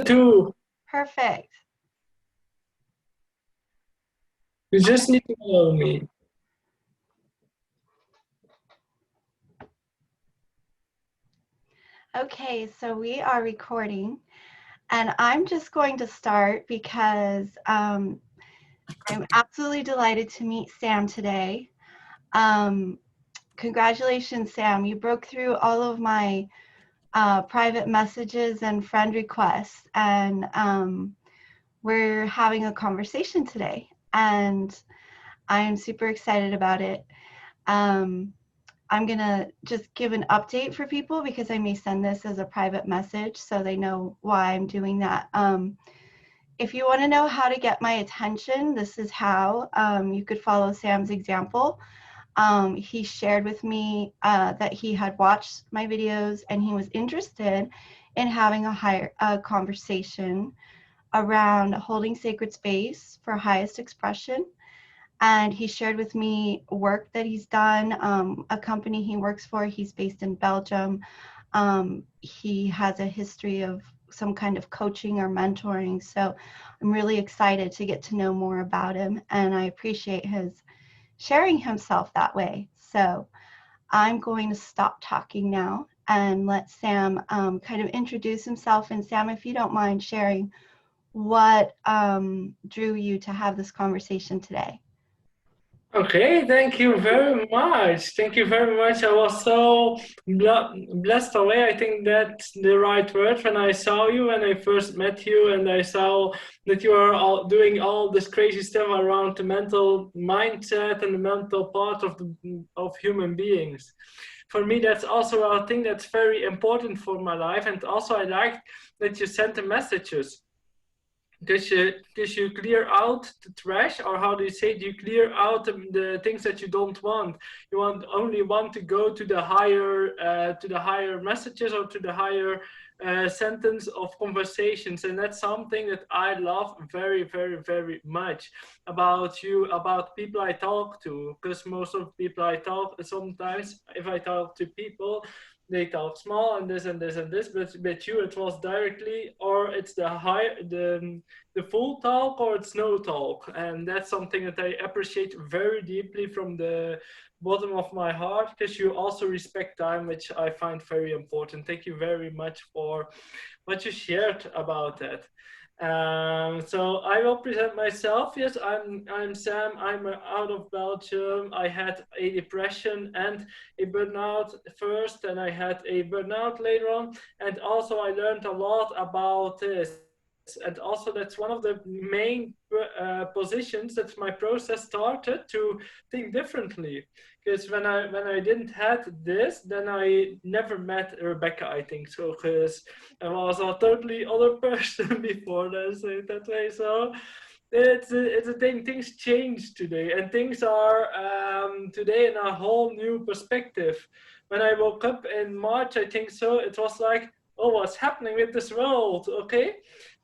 too. Perfect. You just need to follow me. Okay, so we are recording, and I'm just going to start because I'm absolutely delighted to meet Sam today. Um, Congratulations, Sam. You broke through all of my private messages and friend requests, and we're having a conversation today, and I'm super excited about it. Um, I'm going to just give an update for people because I may send this as a private message so they know why I'm doing that. If you want to know how to get my attention, this is how. You could follow Sam's example. He shared with me that he had watched my videos and he was interested in having a conversation around holding sacred space for highest expression. And he shared with me work that he's done, a company he works for. He's based in Belgium. He has a history of some kind of coaching or mentoring. So I'm really excited to get to know more about him. And I appreciate his sharing himself that way. So I'm going to stop talking now and let Sam kind of introduce himself. And Sam, if you don't mind sharing what drew you to have this conversation today. Okay, thank you very much. Thank you very much. I was so blessed away. I think that's the right word when I saw you, when I first met you, and I saw that you are all doing all this crazy stuff around the mental mindset and the mental part of human beings. For me, that's also a thing that's very important for my life, and also I like that you sent the messages. Because you clear out the trash, or how do you say it? You clear out the things that you don't want. You only want to go to the higher messages, or to the higher sentence of conversations. And that's something that I love very, very, very much about you, about people I talk to. Because most of people I talk, sometimes if I talk to people, they talk small and this and this and this, but with you it was directly, or it's the full talk, or it's no talk. And that's something that I appreciate very deeply from the bottom of my heart, because you also respect time, which I find very important. Thank you very much for what you shared about that. So I will present myself. Yes, I'm Sam. I'm out of Belgium. I had a depression and a burnout first, and I had a burnout later on. And also I learned a lot about this. And also that's one of the main positions that my process started to think differently. Because when I didn't had this, then I never met Rebecca, I think so, because I was a totally other person before, let's say it that way. So it's a thing. Things change today, and things are today in a whole new perspective. When I woke up in March, I think so, it was like, oh, what's happening with this world? Okay,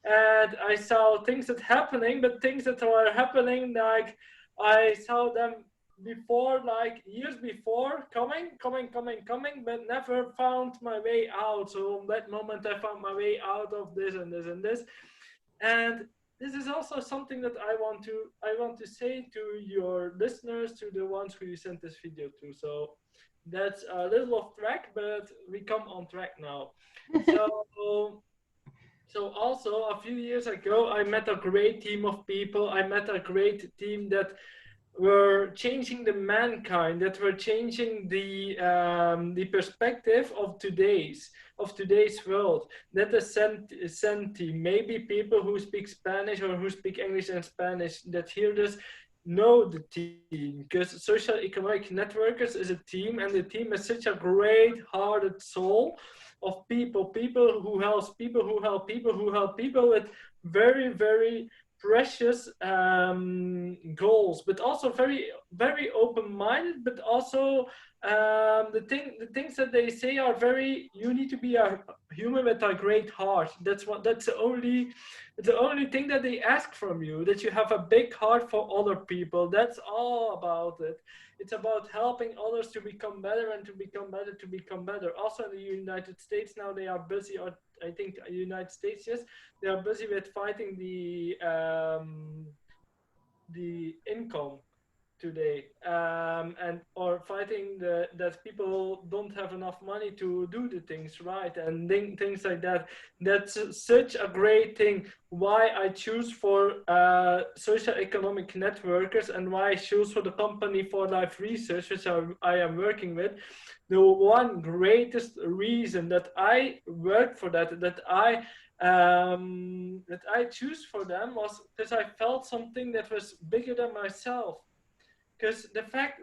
and I saw things that happening, but things that were happening, like I saw them before, like years before, coming, but never found my way out. So on that moment, I found my way out of this and this and this. And this is also something that I want to say to your listeners, to the ones who you sent this video to. So that's a little off track, but we come on track now. So so also a few years ago, I met a great team of people. I met a great team that were changing the mankind, that were changing the perspective of today's world. That the Senti, maybe people who speak Spanish or who speak English and Spanish that hear this know the team, because social economic networkers is a team, and the team is such a great hearted soul of people who help people with very, very precious goals, but also very, very open-minded. But also the things that they say are very. You need to be a human with a great heart. That's the only thing that they ask from you. That you have a big heart for other people. That's all about it. It's about helping others to become better, and to become better. Also in the United States now, they are busy I think United States, yes, they are busy with fighting the income today, and or fighting that people don't have enough money to do the things right, and things like that. That's such a great thing. Why I choose for social economic networkers, and why I choose for the company for life research, which I am working with. The one greatest reason that I work for that I choose for them was because I felt something that was bigger than myself. Because the fact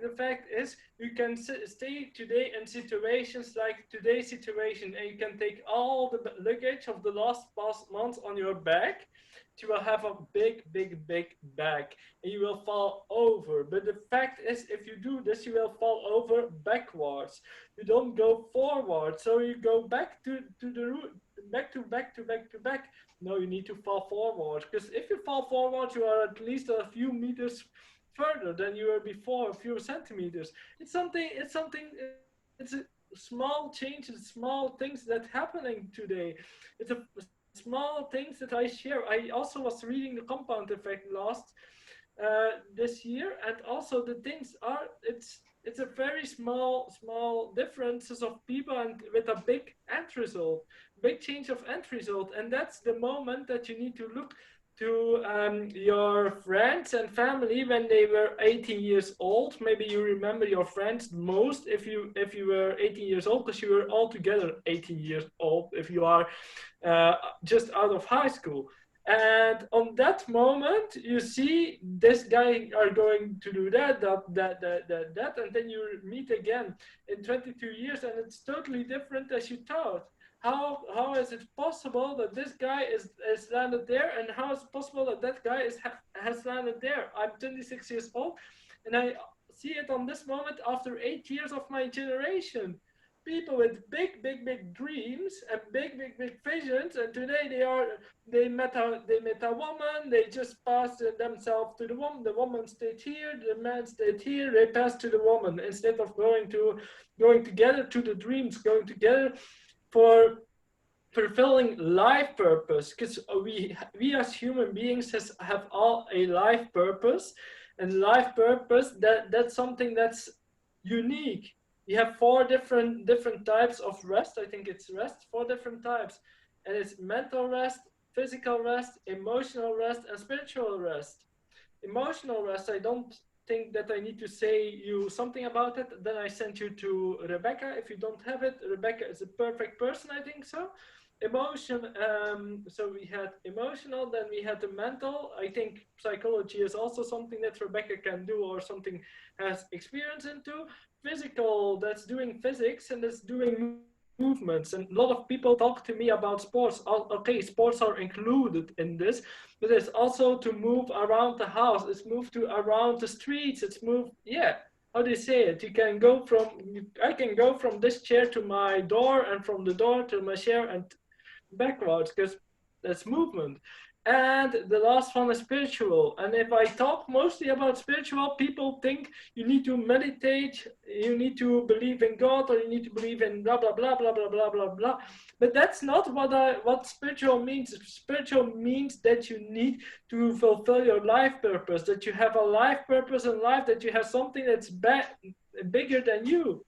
is, you can stay today in situations like today's situation, and you can take all the luggage of the last past months on your back. You will have a big bag, and you will fall over. But the fact is, if you do this, you will fall over backwards. You don't go forward, so you go back to the root, back. No, you need to fall forward, because if you fall forward, you are at least a few meters further than you were before, a few centimeters. It's a small change, it's small things that happening today. It's a small things that I share. I also was reading the compound effect this year, and also the things are, it's a very small differences of people, and with a big end result, big change of end result. And that's the moment that you need to look to your friends and family when they were 18 years old. Maybe you remember your friends most if you were 18 years old, because you were all together 18 years old if you are just out of high school. And on that moment, you see this guy are going to do that, and then you meet again in 22 years, and it's totally different as you thought. How is it possible that this guy is landed there, and how is it possible that that guy has landed there? I'm 26 years old, and I see it on this moment after 8 years of my generation. People with big dreams and big visions, and today they met a woman. They just passed themselves to the woman. The woman stayed here. The man stayed here. They passed to the woman instead of going together to the dreams, going together for fulfilling life purpose. Because we as human beings have all a life purpose, and life purpose, that's something that's unique. You have four different types of rest. I think it's rest, four different types, and it's mental rest, physical rest, emotional rest, and spiritual rest. Emotional rest, I don't think that I need to say you something about it. Then I sent you to Rebecca. If you don't have it, Rebecca is a perfect person, I think so. Emotion, so we had emotional, then we had the mental. I think psychology is also something that Rebecca can do, or something has experience into. Physical, that's doing physics, and that's doing movements. And a lot of people talk to me about sports. Okay, sports are included in this, but it's also to move around the house. It's move to around the streets. It's move, yeah. How do you say it? I can go from this chair to my door, and from the door to my chair, and backwards, because that's movement. And the last one is spiritual. And if I talk mostly about spiritual, people think you need to meditate, you need to believe in God, or you need to believe in blah blah blah blah blah blah blah blah. But that's not what spiritual means. Spiritual means that you need to fulfill your life purpose, that you have a life purpose in life, that you have something that's bigger than you.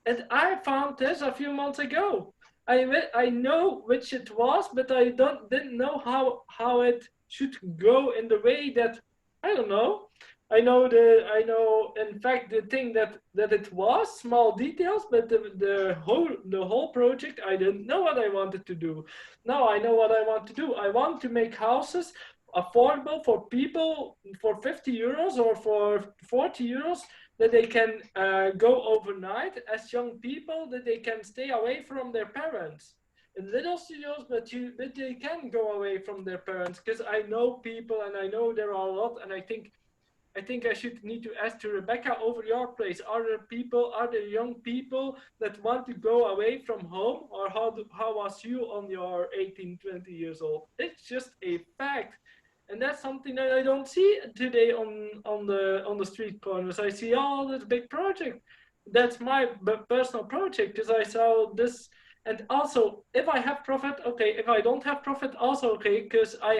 And I found this a few months ago. I know which it was, but I didn't know how it should go in the way that, I don't know. I know in fact the thing that it was small details, but the whole project, I didn't know what I wanted to do. Now I know what I want to do. I want to make houses affordable for people for 50 euros or for 40 euros, that they can go overnight as young people, that they can stay away from their parents in little studios, but they can go away from their parents. Because I know people, and I know there are a lot, and I think I should need to ask to Rebecca over your place. Are there young people that want to go away from home, or how was you on your 18, 20 years old? It's just a fact. And that's something that I don't see today on the street corners. I see all this big project. That's my personal project, because I saw this, And also, if I have profit, okay. If I don't have profit, also okay, because I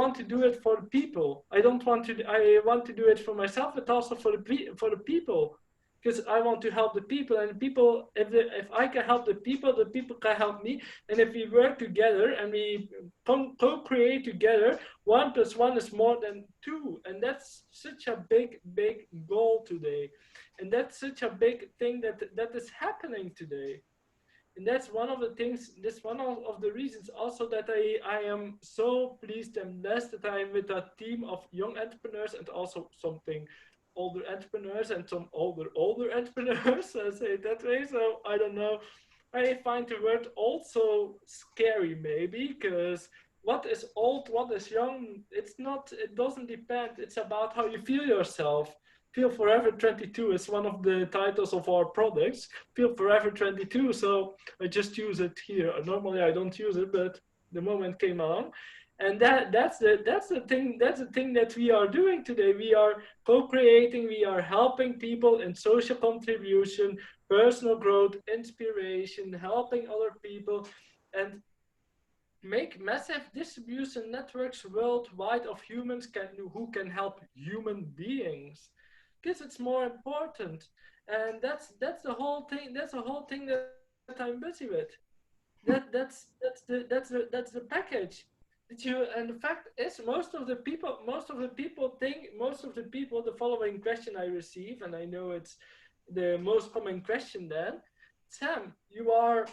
want to do it for the people. I want to do it for myself, but also for the people, because I want to help the people, and the people, if I can help the people can help me. And if we work together and we co-create together, 1 + 1 is more than 2. And that's such a big goal today. And that's such a big thing that is happening today. And that's one of the things, that's one of the reasons also that I am so pleased and blessed that I'm with a team of young entrepreneurs, and also something older entrepreneurs and some older entrepreneurs, I say it that way. So I don't know, I find the word also scary, maybe, because what is old, what is young, it's not, it doesn't depend. It's about how you feel yourself. Feel Forever 22 is one of the titles of our products. Feel Forever 22. So I just use it here. Normally I don't use it, but the moment came along. And that's the thing that we are doing today. We are co-creating, we are helping people in social contribution, personal growth, inspiration, helping other people, and make massive distribution networks worldwide of humans who can help human beings, because it's more important. And that's the whole thing. That's the whole thing that I'm busy with. That's the package. And the fact is, most of the people, the following question I receive, and I know it's the most common question then: Sam, you are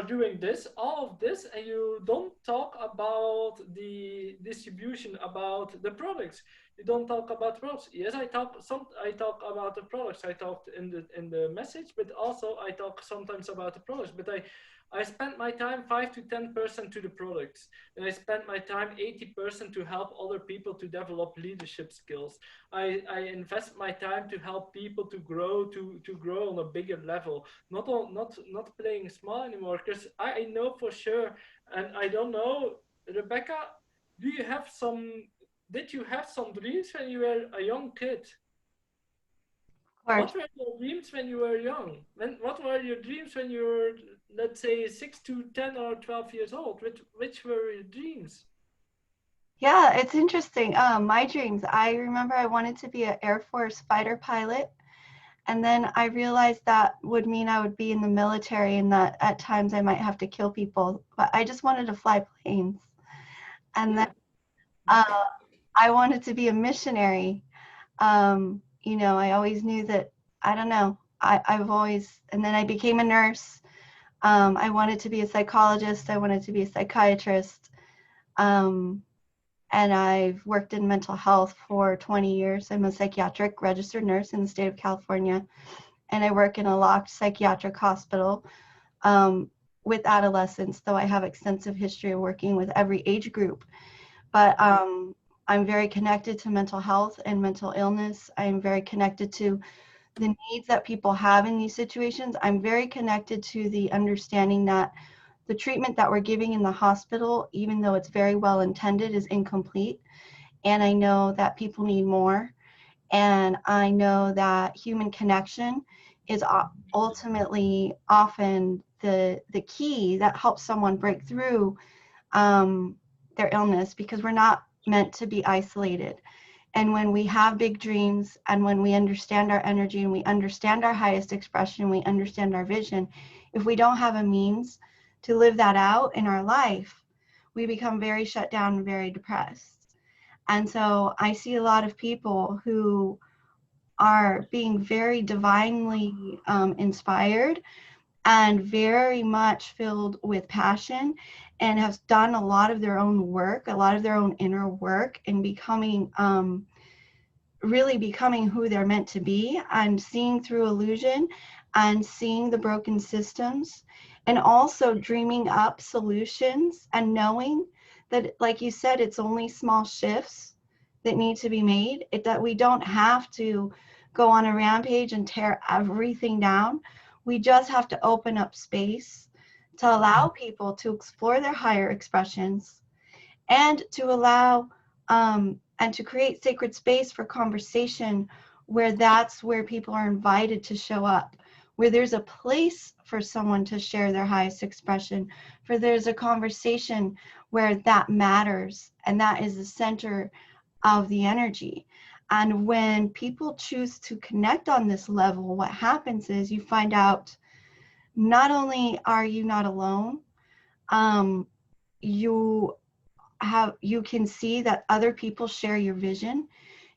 doing this, all of this, and you don't talk about the distribution, about the products. You don't talk about products. Yes, I talk about the products. I talked in the message, but also I talk sometimes about the products. But I spend my time 5 to 10% to the products, and I spend my time 80% to help other people to develop leadership skills. I invest my time to help people to grow on a bigger level, not playing small anymore. Because I know for sure, and I don't know, Rebecca, do you have some? Did you have some dreams when you were a young kid? Of course. What were your dreams when you were young? What were your dreams when you were, let's say, 6 to 10 or 12 years old? Which were your dreams? Yeah, it's interesting. My dreams, I remember I wanted to be an Air Force fighter pilot. And then I realized that would mean I would be in the military and that at times I might have to kill people. But I just wanted to fly planes. And then Yeah. uh, I wanted to be a missionary. I always knew that, I don't know, I've always, and then I became a nurse. I wanted to be a psychologist. I wanted to be a psychiatrist. Um, and I've worked in mental health for 20 years. I'm a psychiatric registered nurse in the state of California, and I work in a locked psychiatric hospital with adolescents, though I have extensive history of working with every age group. But I'm very connected to mental health and mental illness. I'm very connected to the needs that people have in these situations. I'm very connected to the understanding that the treatment that we're giving in the hospital, even though it's very well intended, is incomplete. And I know that people need more. And I know that human connection is ultimately often the key that helps someone break through their illness, because we're not meant to be isolated. And when we have big dreams, and when we understand our energy, and we understand our highest expression, we understand our vision, if we don't have a means to live that out in our life, we become very shut down and very depressed. And so I see a lot of people who are being very divinely inspired and very much filled with passion, and have done a lot of their own work, a lot of their own inner work, and becoming really becoming who they're meant to be, and seeing through illusion and seeing the broken systems, and also dreaming up solutions and knowing that, like you said, it's only small shifts that need to be made. That we don't have to go on a rampage and tear everything down. We just have to open up space to allow people to explore their higher expressions, and to allow and to create sacred space for conversation, where that's where people are invited to show up, where there's a place for someone to share their highest expression, for there's a conversation where that matters, and that is the center of the energy. And when people choose to connect on this level, what happens is you find out not only are you not alone, you can see that other people share your vision.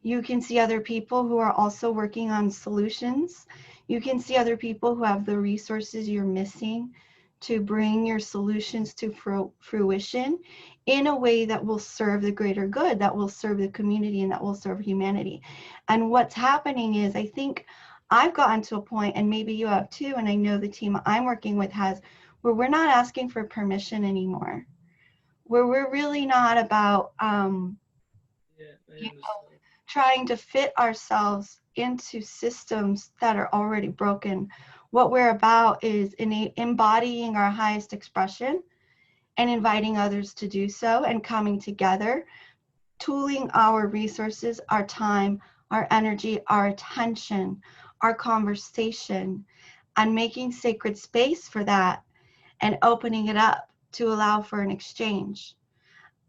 You can see other people who are also working on solutions. You can see other people who have the resources you're missing to bring your solutions to fruition in a way that will serve the greater good, that will serve the community, and that will serve humanity. And what's happening is, I think I've gotten to a point, and maybe you have too, and I know the team I'm working with has, where we're not asking for permission anymore, where we're really not about trying to fit ourselves into systems that are already broken. What we're about is embodying our highest expression and inviting others to do so, and coming together, tooling our resources, our time, our energy, our attention, our conversation, and making sacred space for that, and opening it up to allow for an exchange.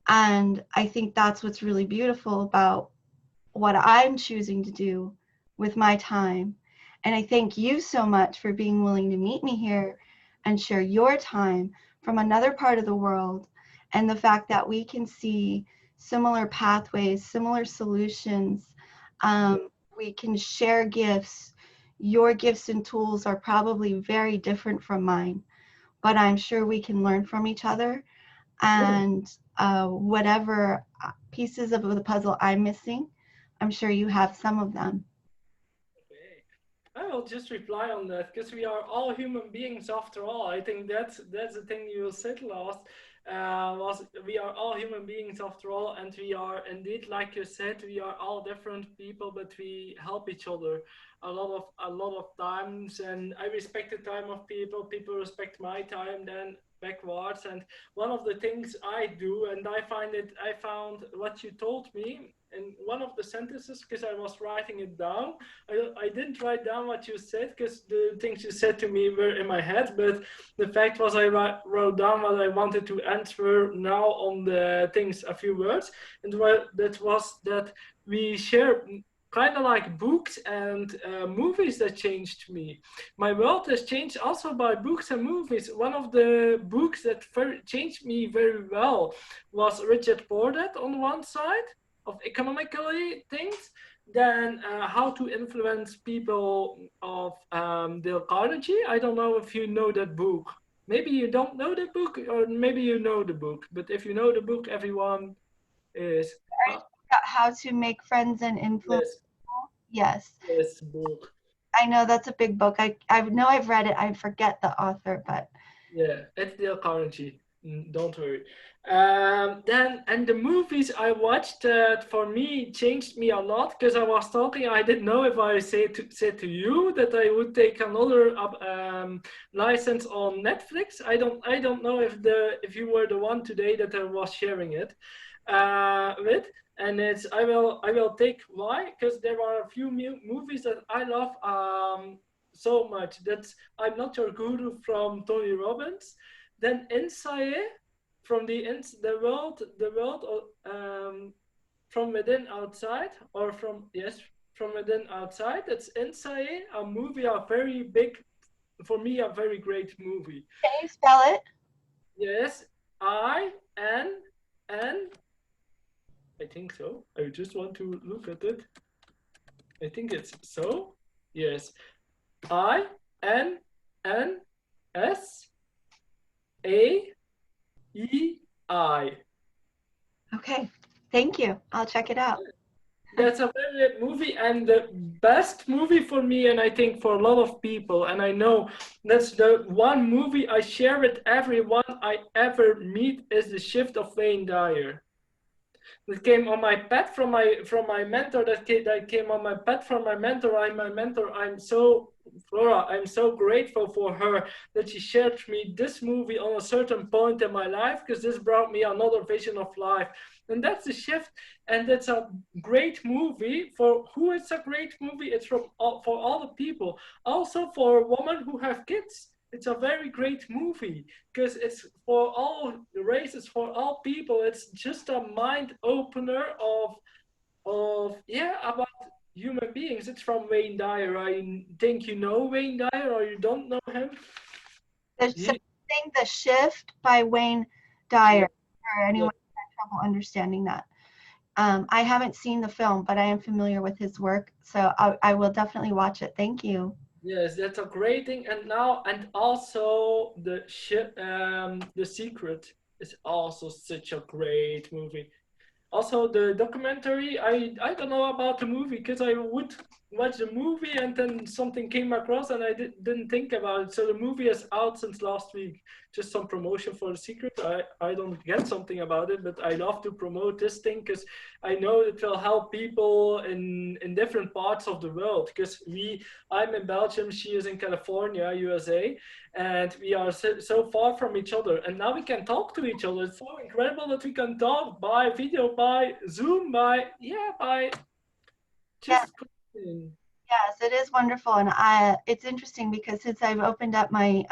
And I think that's what's really beautiful about what I'm choosing to do with my time. And I thank you so much for being willing to meet me here and share your time from another part of the world, and the fact that we can see similar pathways, similar solutions. We can share gifts. Your gifts and tools are probably very different from mine, but I'm sure we can learn from each other. And whatever pieces of the puzzle I'm missing, I'm sure you have some of them. Okay. I will just reply on that, because we are all human beings after all. I think that's the thing you said last. Was we are all human beings after all, and we are indeed, like you said, we are all different people, but we help each other a lot of times. And I respect the time of people. People respect my time. Then backwards. And one of the things I do, and I found what you told me in one of the sentences, because I was writing it down. I didn't write down what you said, because the things you said to me were in my head, but the fact was I wrote down what I wanted to answer now on the things, a few words. And that was that we share kind of like books and movies that changed me. My world has changed also by books and movies. One of the books that changed me very well was Richard Pordet on one side of economically things, then How to Influence People of Dale Carnegie. I don't know if you know that book. Maybe you don't know the book, or maybe you know the book. But if you know the book, everyone is. How to Make Friends and Influence. Yes. Yes, book. I know that's a big book. I know I've read it. I forget the author, but yeah, it's Dale Carnegie. Don't worry. Then, and the movies I watched that for me changed me a lot, because I was talking. I didn't know if I said to you that I would take another license on Netflix. I don't know if you were the one today that I was sharing it with. And it's I will take why, because there are a few movies that I love so much. That's I'm Not Your Guru from Tony Robbins. Then Inside from the world from within outside, or from within outside. That's Inside, a movie, a very big, for me, a very great movie. Can you spell it? Yes, INN. I think so. I just want to look at it. I think it's so. Yes. INNSAEI. Okay. Thank you. I'll check it out. That's a very good movie, and the best movie for me, and I think for a lot of people. And I know that's the one movie I share with everyone I ever meet, is The Shift of Wayne Dyer. that came on my pet from my mentor, that came on my pet from my mentor. I'm so, Flora, I'm so grateful for her that she shared me this movie on a certain point in my life, because this brought me another vision of life. And that's the shift. And it's a great movie. For who it's a great movie? It's for all the people. Also for women who have kids. It's a very great movie because it's for all races, for all people. It's just a mind opener of yeah, about human beings. It's from Wayne Dyer. I think you know Wayne Dyer, or you don't know him. So He, saying The Shift by Wayne yeah, Dyer, for yeah. anyone who has trouble understanding that. I haven't seen the film, but I am familiar with his work, so I will definitely watch it. Thank you. Yes, that's a great thing. And now, and also the Secret is also such a great movie. Also, the documentary, I don't know about the movie because I would watch the movie and then something came across and didn't think about it. So the movie is out since last week. Just some promotion for The Secret. I don't get something about it, but I love to promote this thing because I know it will help people in different parts of the world. Because I'm in Belgium, she is in California, USA, and we are so far from each other, and now we can talk to each other. It's so incredible that we can talk by video, by Zoom, by Yeah, just connecting. yes, it is wonderful, and it's interesting because since I've opened up my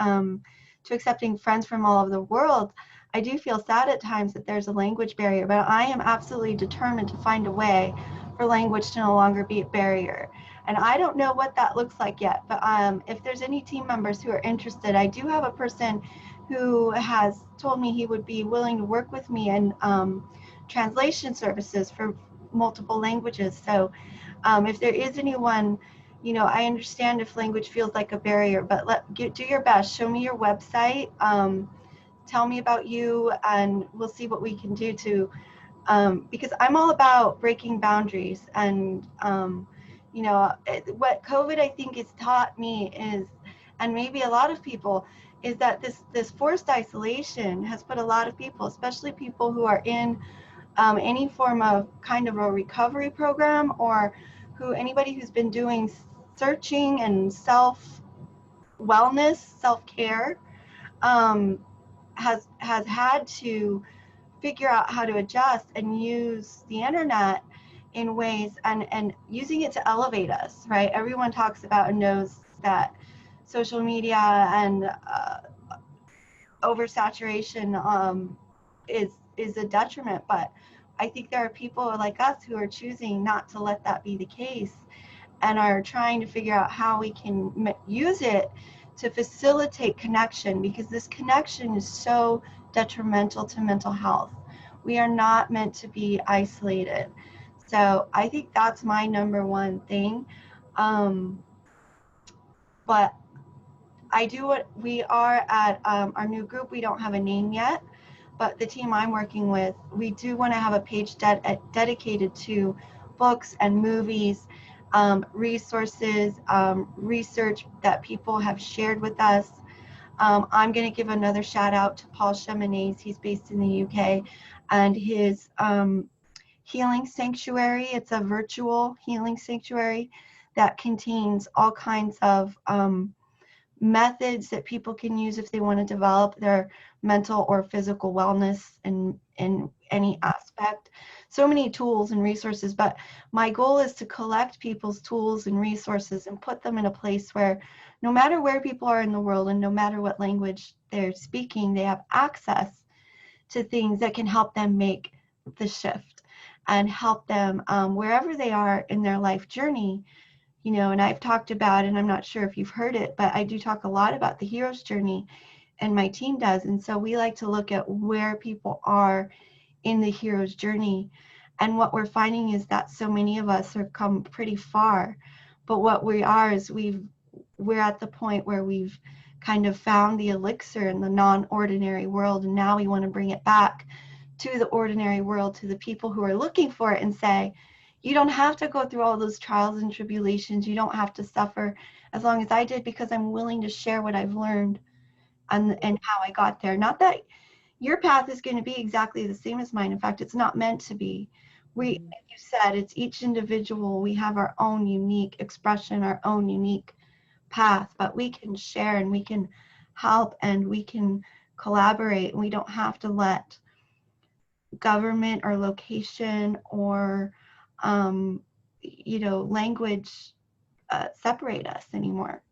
to accepting friends from all over the world, I do feel sad at times that there's a language barrier, but I am absolutely determined to find a way for language to no longer be a barrier. And I don't know what that looks like yet, but if there's any team members who are interested, I do have a person who has told me he would be willing to work with me in translation services for multiple languages. So if there is anyone, I understand if language feels like a barrier, but do your best. Show me your website. Tell me about you, and we'll see what we can do to, because I'm all about breaking boundaries. And, what COVID, I think, has taught me is, and maybe a lot of people, is that this forced isolation has put a lot of people, especially people who are in any form of kind of a recovery program, or anybody who's been doing searching and self wellness, self care, um, has had to figure out how to adjust and use the internet in ways, and using it to elevate us, right? Everyone talks about and knows that social media and oversaturation is a detriment, but I think there are people like us who are choosing not to let that be the case, and are trying to figure out how we can use it to facilitate connection, because this connection is so detrimental to mental health. We are not meant to be isolated. So I think that's my number one thing. Um, but I do what we are at our new group. We don't have a name yet, but the team I'm working with, we do want to have a page dedicated to books and movies, resources, research that people have shared with us. I'm going to give another shout out to Paul Chamonix. He's based in the UK, and his healing sanctuary. It's a virtual healing sanctuary that contains all kinds of methods that people can use if they want to develop their mental or physical wellness in any aspect. So many tools and resources, but my goal is to collect people's tools and resources and put them in a place where no matter where people are in the world and no matter what language they're speaking, they have access to things that can help them make the shift and help them wherever they are in their life journey. And I've talked about, and I'm not sure if you've heard it, but I do talk a lot about the hero's journey, and my team does. And so we like to look at where people are in the hero's journey. And what we're finding is that so many of us have come pretty far, but what we are is we're at the point where we've kind of found the elixir in the non-ordinary world, and now we want to bring it back to the ordinary world, to the people who are looking for it, and say, you don't have to go through all those trials and tribulations. You don't have to suffer as long as I did, because I'm willing to share what I've learned and how I got there. Not that your path is going to be exactly the same as mine. In fact, it's not meant to be. Like you said, it's each individual. We have our own unique expression, our own unique path, but we can share and we can help and we can collaborate. We don't have to let government or location or language separate us anymore.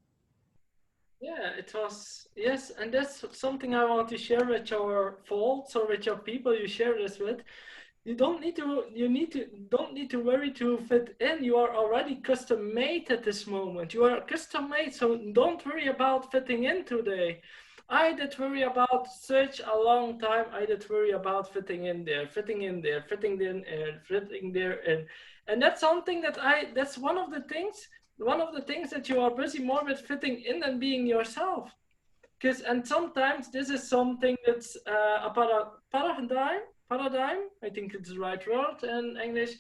Yeah, it was, yes, and that's something I want to share with your folks or with your people you share this with. Don't need to worry to fit in. You are already custom made at this moment. You are custom made, so don't worry about fitting in today. I did worry about such a long time. I did worry about fitting in there, fitting in there, fitting in, fitting there in. And that's something that's one of the things that you are busy more with fitting in than being yourself. And sometimes this is something that's a paradigm, I think it's the right word in English,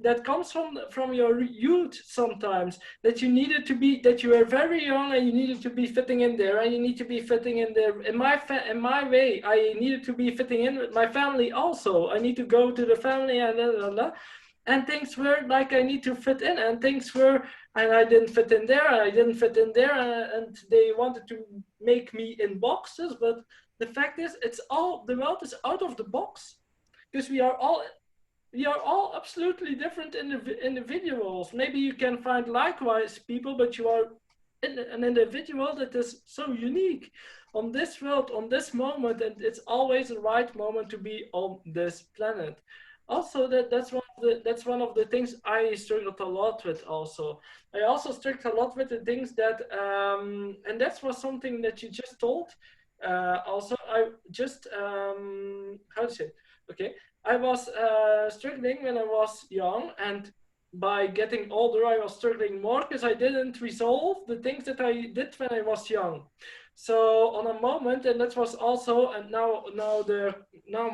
that comes from your youth sometimes, that you needed to be, that you were very young and you needed to be fitting in there, and you need to be fitting in there. In my way, I needed to be fitting in with my family also. I need to go to the family and blah, blah, blah. And things were like I need to fit in, and things were, and I didn't fit in there, and I didn't fit in there, and they wanted to make me in boxes. But the fact is, the world is out of the box, because we are all absolutely different individuals. Maybe you can find likewise people, but you are an individual that is so unique on this world, on this moment, and it's always the right moment to be on this planet. Also, that's one of the things I struggled a lot with. Also, I also struggled a lot with the things that, and that was something that you just told. Also, I just how to say? Okay, I was struggling when I was young, and by getting older, I was struggling more because I didn't resolve the things that I did when I was young. So on a moment, and that was also, and now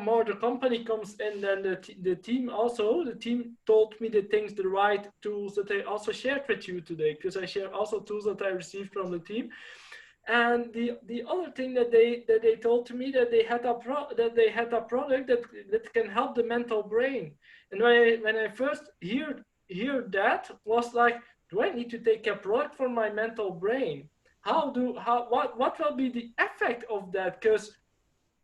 more the company comes in than the team also. The team told me the things, the right tools that I also shared with you today, because I share also tools that I received from the team. And the other thing that they told to me, that they had a product that can help the mental brain. And when I first hear that, was like, do I need to take a product for my mental brain? What will be the effect of that? Because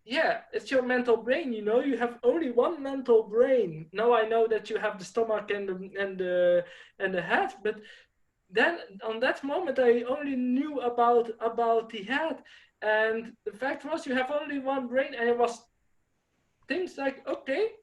yeah, it's your mental brain. You have only one mental brain. Now I know that you have the stomach and the head, but then on that moment I only knew about the head. And the fact was, you have only one brain, and it was things like, okay,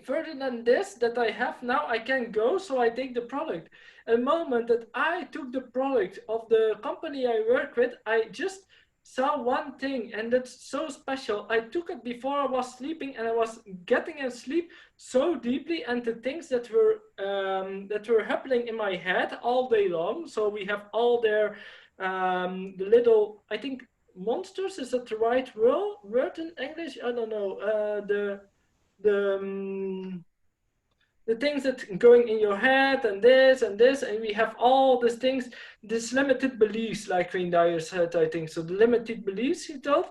further than this that I have now, I can go, so I take the product. A moment that I took the product of the company I work with, I just saw one thing, and that's so special. I took it before I was sleeping, and I was getting in sleep so deeply, and the things that were happening in my head all day long. So we have all their the little, I think, monsters, is that the right word in English? I don't know. The the things that going in your head, and this and this, and we have all these things, this limited beliefs, like Wayne Dyer said, I think so, the limited beliefs he told.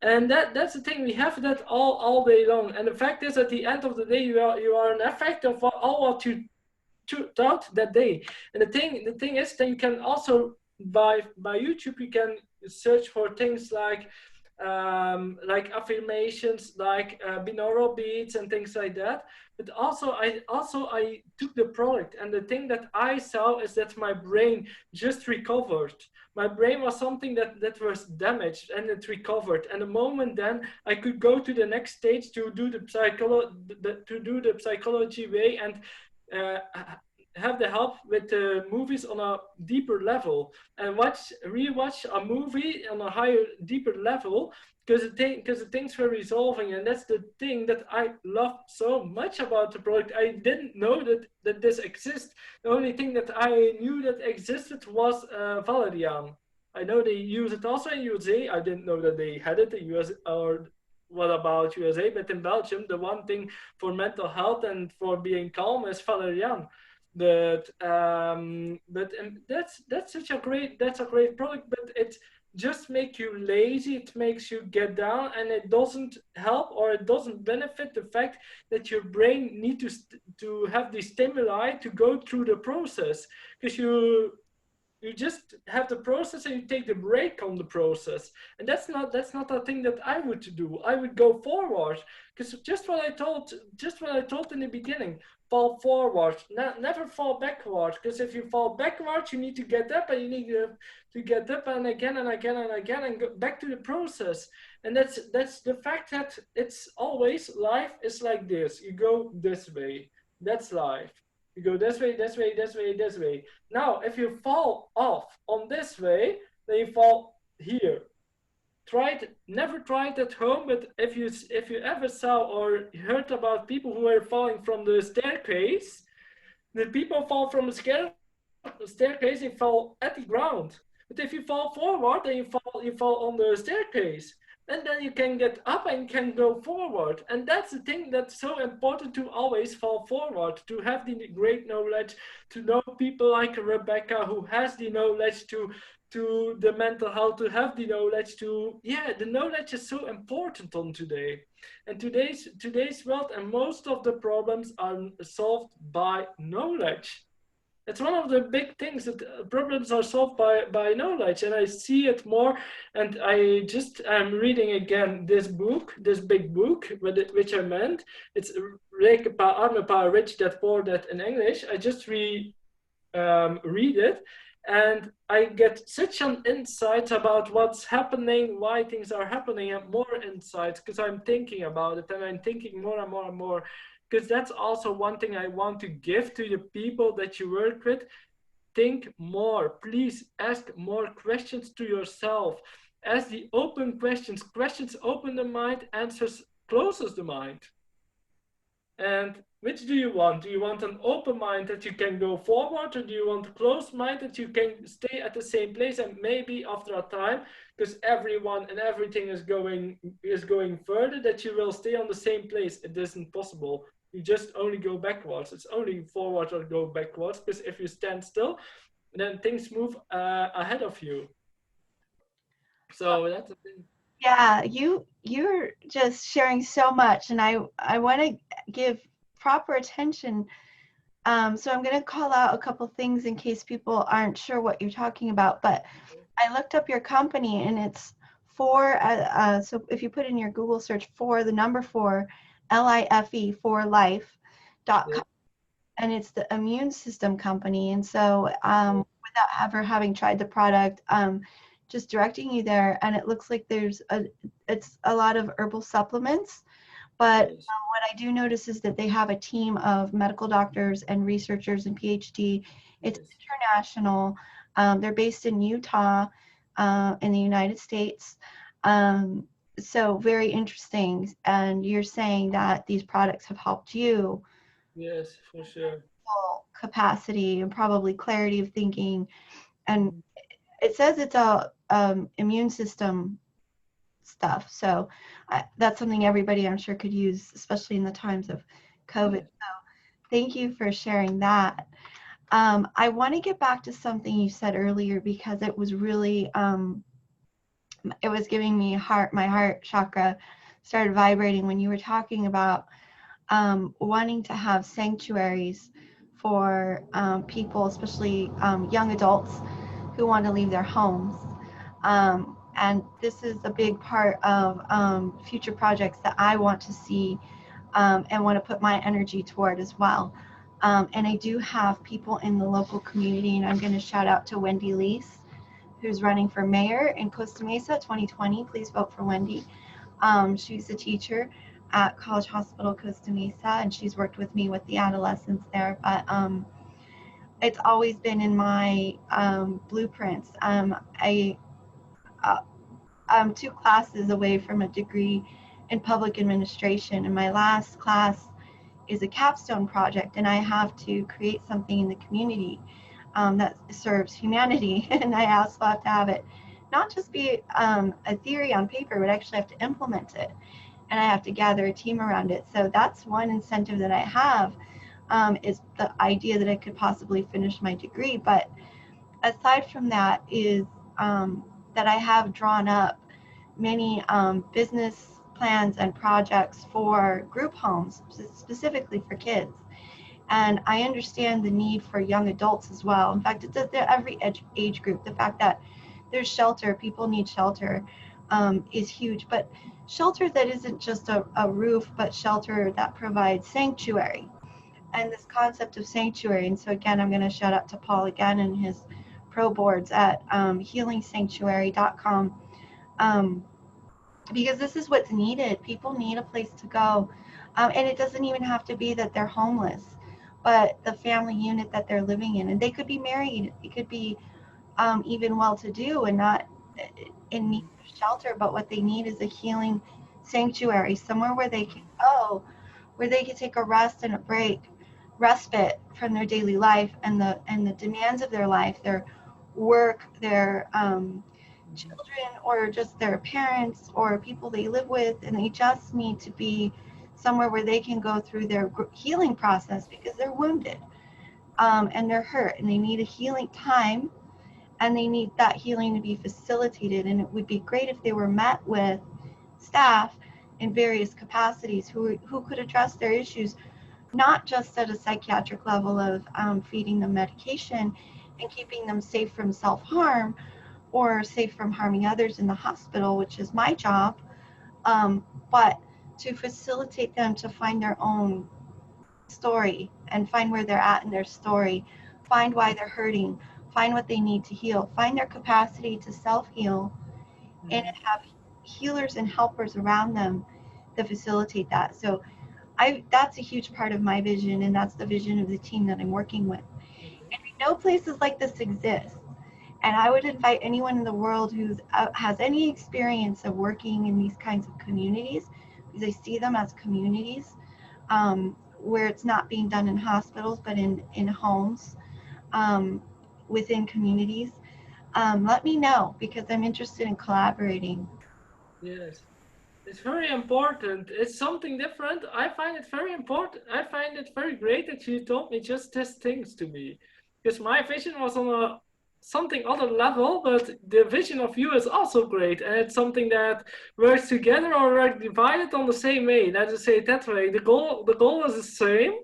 And that's the thing, we have that all day long. And the fact is, at the end of the day, you are an effect of all what you thought that day. And the thing is, then you can also, by YouTube, you can search for things like affirmations, like binaural beats and things like that. But also I took the product, and the thing that I saw is that my brain just recovered. My brain was something that was damaged, and it recovered. And the moment then I could go to the next stage to do the psychology way, and have the help with the movies on a deeper level, and rewatch a movie on a higher, deeper level, because the things were resolving. And that's the thing that I love so much about the product. I didn't know that this exists. The only thing that I knew that existed was Valerian. I know they use it also in USA. I didn't know that they had it in US, or what about USA, but in Belgium, the one thing for mental health and for being calm is Valerian. But that's such a great product. But just make you lazy, it makes you get down, and it doesn't help or it doesn't benefit the fact that your brain need to have the stimuli to go through the process, because you just have the process and you take the break on the process, and that's not a thing that I would do. I would go forward, because just what I told in the beginning: fall forward, never fall backward, because if you fall backward you need to get up, and you need to get up and again and again and again and go back to the process. And that's the fact that it's always life is like this. You go this way, that's life. You go this way, this way, this way, this way. Now, if you fall off on this way, then you fall here. Never try it at home, but if you ever saw or heard about people who are falling from the staircase, the people fall from the staircase, they fall at the ground. But if you fall forward, then you fall on the staircase. And then you can get up and can go forward. And that's the thing that's so important, to always fall forward, to have the great knowledge, to know people like Rebecca who has the knowledge to the mental health, to have the knowledge to, yeah, the knowledge is so important on today. And today's world, and most of the problems are solved by knowledge. It's one of the big things, that problems are solved by knowledge, and I see it more. And I just am reading again this book, this big book, which I meant. It's Reke pa arme pa rich dad poor dad in English. I just read it, and I get such an insight about what's happening, why things are happening, and more insights, because I'm thinking about it, and I'm thinking more and more and more. Because that's also one thing I want to give to the people that you work with. Think more. Please ask more questions to yourself. Ask the open questions. Questions open the mind, answers closes the mind. And which do you want? Do you want an open mind that you can go forward, or do you want a closed mind that you can stay at the same place, and maybe after a time, because everyone and everything is going further, that you will stay on the same place? It isn't possible. You just only go backwards. It's only forward or go backwards, because if you stand still, then things move ahead of you. So that's the thing. Yeah, you're just sharing so much, and I want to give proper attention. So I'm going to call out a couple things in case people aren't sure what you're talking about. But I looked up your company, and it's for so if you put in your Google search for the number 4, LIFE, for life.com, Yeah. and it's the immune system company. And so without ever having tried the product, just directing you there, and it looks like it's a lot of herbal supplements. But Yes. what I do notice is that they have a team of medical doctors and researchers and PhD. It's Yes. international. They're based in Utah, in the United States. So very interesting. And you're saying that these products have helped you Yes, for sure. capacity and probably clarity of thinking. And Mhm. it says it's a immune system stuff. So that's something everybody, I'm sure, could use, especially in the times of COVID. Yes. So thank you for sharing that. I want to get back to something you said earlier, because it was really, it was giving me my heart chakra started vibrating when you were talking about wanting to have sanctuaries for people, especially young adults who want to leave their homes. And this is a big part of future projects that I want to see and want to put my energy toward as well. And I do have people in the local community, and I'm going to shout out to Wendy Lease, who's running for mayor in Costa Mesa 2020. Please vote for Wendy. She's a teacher at College Hospital Costa Mesa, and she's worked with me with the adolescents there. But it's always been in my blueprints. I'm 2 classes away from a degree in public administration, and my last class is a capstone project, and I have to create something in the community that serves humanity. And I also have to have it not just be a theory on paper, but actually have to implement it, and I have to gather a team around it. So that's one incentive that I have, is the idea that I could possibly finish my degree. But aside from that is that I have drawn up many business plans and projects for group homes, specifically for kids. And I understand the need for young adults as well. In fact, it's at every age group. The fact that there's shelter, people need shelter, is huge. But shelter that isn't just a roof, but shelter that provides sanctuary, and this concept of sanctuary. And so, again, I'm going to shout out to Paul again and his pro boards at healingsanctuary.com, um, because this is what's needed. People need a place to go. And it doesn't even have to be that they're homeless, but the family unit that they're living in. And they could be married, it could be even well to do and not in need of shelter, but what they need is a healing sanctuary, somewhere where they can go, where they can take a rest and a break, respite from their daily life and the demands of their life, their work, their children, or just their parents or people they live with, and they just need to be somewhere where they can go through their healing process because they're wounded, and they're hurt and they need a healing time, and they need that healing to be facilitated. And it would be great if they were met with staff in various capacities who could address their issues, not just at a psychiatric level of feeding them medication and keeping them safe from self-harm or safe from harming others in the hospital, which is my job, but to facilitate them to find their own story and find where they're at in their story, find why they're hurting, find what they need to heal, find their capacity to self-heal, and have healers and helpers around them to facilitate that. So that's a huge part of my vision, and that's the vision of the team that I'm working with. And we know places like this exist. And I would invite anyone in the world who has any experience of working in these kinds of communities, because I see them as communities, where it's not being done in hospitals, but in homes, um, within communities. Let me know, because I'm interested in collaborating. Yes. It's very important. It's something different. I find it very important. I find it very great that you told me just these things to me, because my vision was on a something other level, but the vision of you is also great, and it's something that works together or work divided on the same way. Let's say it that way. The goal is the same,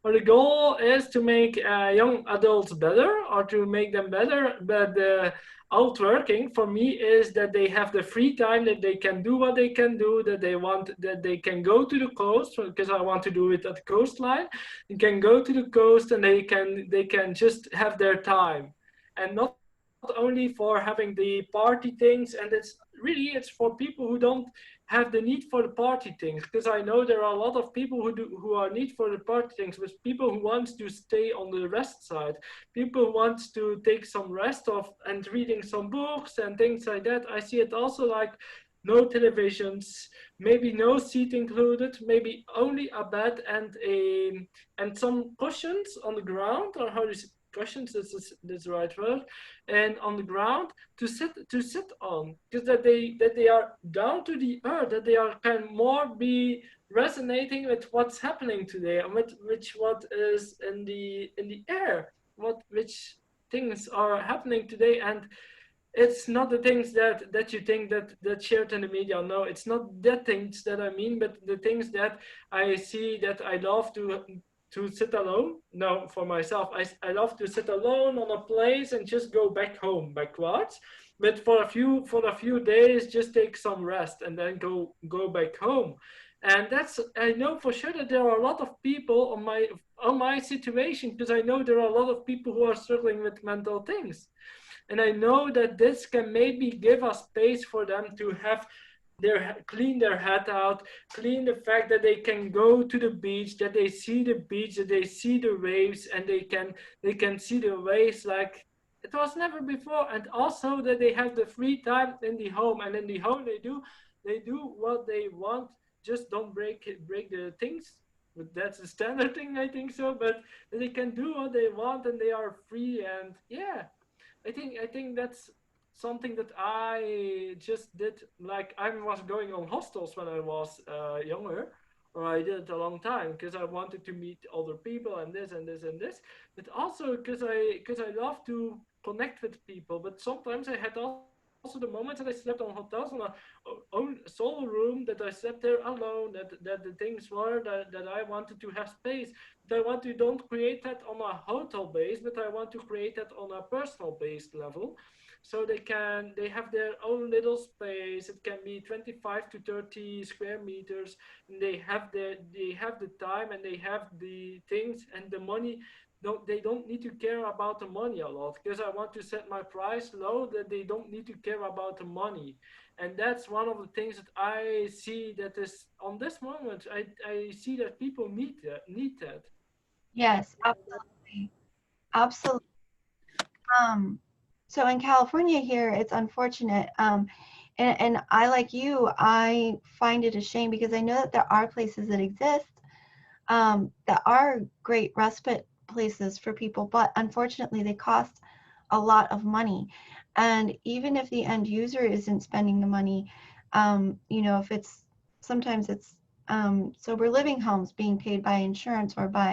or the goal is to make young adults better or to make them better, but the outworking for me is that they have the free time, that they can do what they can do, that they want, that they can go to the coast, because I want to do it at the coastline. They can go to the coast and they can just have their time, and not only for having the party things. And it's for people who don't have the need for the party things, because I know there are a lot of people who are need for the party things, with people who want to stay on the rest side, people want to take some rest of and reading some books and things like that. I see it also like no televisions, maybe no seat included, maybe only a bed and some cushions on the ground, or how is it? Cushions, this the right word, and on the ground to sit on, because that they are down to the earth, that they are can more be resonating with what's happening today, and with which what is in the air, which things are happening today. And it's not the things that you think that shared in the media. No, it's not the things that I mean, but the things that I see, that I love to sit alone. No, for myself, I love to sit alone on a place and just go back home backwards, but for a few days just take some rest and then go back home. And that's, I know for sure that there are a lot of people on my situation, because I know there are a lot of people who are struggling with mental things. And I know that this can maybe give a space for them to have clean their head out, clean the fact that they can go to the beach, that they see the beach, that they see the waves, and they can see the waves like it was never before. And also that they have the free time in the home, and in the home they do what they want. Just don't break the things. But that's a standard thing, I think so. But they can do what they want, and they are free. And yeah, I think that's something that I just did. Like, I was going on hostels when I was younger, or I did it a long time, because I wanted to meet other people and this and this and this. But also because I love to connect with people. But sometimes I had also also the moments that I slept on hotels on a own solo room, that I slept there alone, that the things were that I wanted to have space. But I want to don't create that on a hotel base, but I want to create that on a personal based level. So they have their own little space. It can be 25 to 30 square meters. And they have the time and they have the things and the money. They don't need to care about the money a lot, because I want to set my price low, that they don't need to care about the money. And that's one of the things that I see that is on this moment. I see that people need that. Yes, absolutely. Absolutely. Um, so in California here, it's unfortunate. And I, like you, I find it a shame because I know that there are places that exist that are great respite places for people, but unfortunately they cost a lot of money. And even if the end user isn't spending the money, if it's sometimes it's sober living homes being paid by insurance or by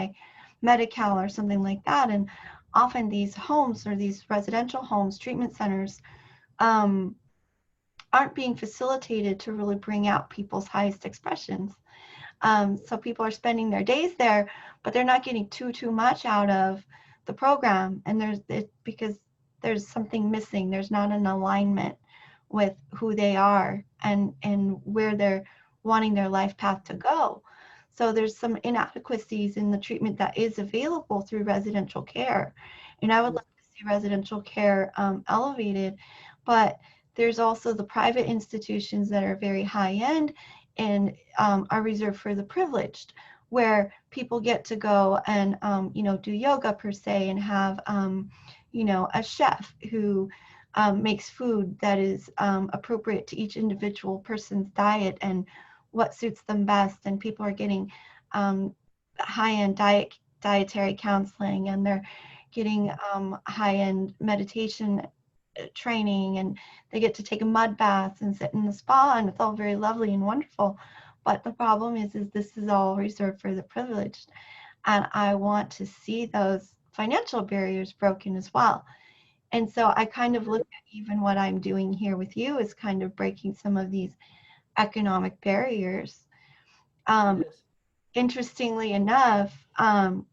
Medi-Cal or something like that. And often these homes or these residential homes, treatment centers, um, aren't being facilitated to really bring out people's highest expressions. So people are spending their days there, but they're not getting too much out of the program, and because there's something missing. There's not an alignment with who they are and where they're wanting their life path to go. So there's some inadequacies in the treatment that is available through residential care, and I would Yes. like to see residential care elevated, but there's also the private institutions that are very high end and are reserved for the privileged, where people get to go and do yoga per se and have a chef who makes food that is appropriate to each individual person's diet and what suits them best. And people are getting high-end dietary counseling, and they're getting high-end meditation training, and they get to take a mud bath and sit in the spa, and it's all very lovely and wonderful. But the problem is this is all reserved for the privileged, and I want to see those financial barriers broken as well. And so I kind of look at even what I'm doing here with you is kind of breaking some of these economic barriers. Um, Yes. Interestingly enough, I'm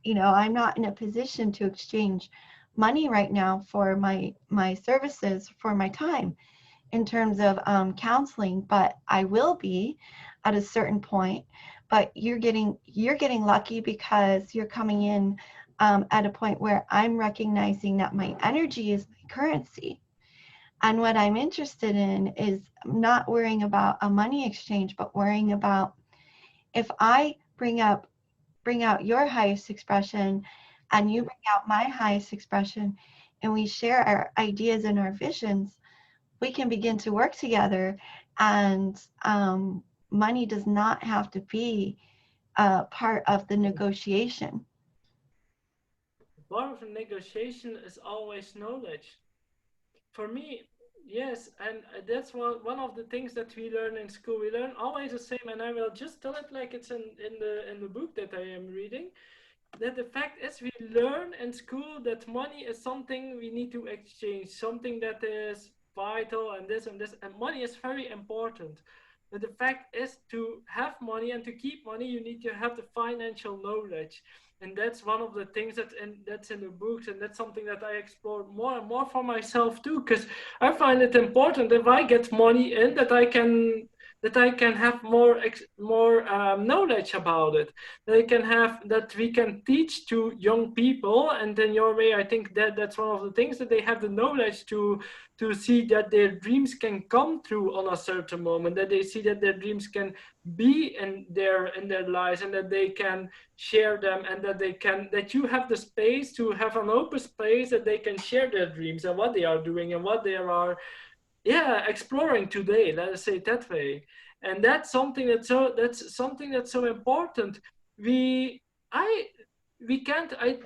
not in a position to exchange money right now for my services, for my time in terms of counseling, but I will be at a certain point. But you're getting lucky because you're coming in at a point where I'm recognizing that my energy is my currency. And what I'm interested in is not worrying about a money exchange, but worrying about if I bring out your highest expression and you bring out my highest expression, and we share our ideas and our visions, we can begin to work together. And money does not have to be part of the negotiation. Part of a negotiation is always knowledge. For me, yes, and that's one of the things that we learn in school. We learn always the same, and I will just tell it like it's in the book that I am reading. That the fact is, we learn in school that money is something we need to exchange, something that is vital, and this, and money is very important. But the fact is, to have money and to keep money, you need to have the financial knowledge. And that's one of the things that's in the books, and that's something that I explore more and more for myself too, because I find it important if I get money in, that I can have more knowledge about it, that we can teach to young people. And in your way, I think that that's one of the things, that they have the knowledge to see that their dreams can come true on a certain moment, that they see that their dreams can be in their lives, and that they can share them, and that you have the space to have an open space, that they can share their dreams and what they are doing and what they are, yeah, exploring today, let us say it that way. And that's something that's so important. We i we can't, I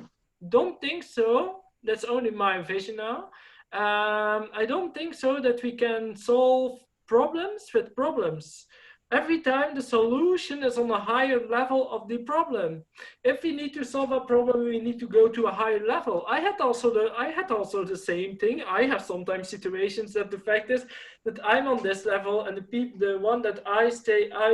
don't think so, that's only my vision now. I don't think so that we can solve problems with problems. every time the solution is on a higher level of the problem. If we need to solve a problem, we need to go to a higher level. I had also the same thing. I have sometimes situations that the fact is that I'm on this level, and the one that I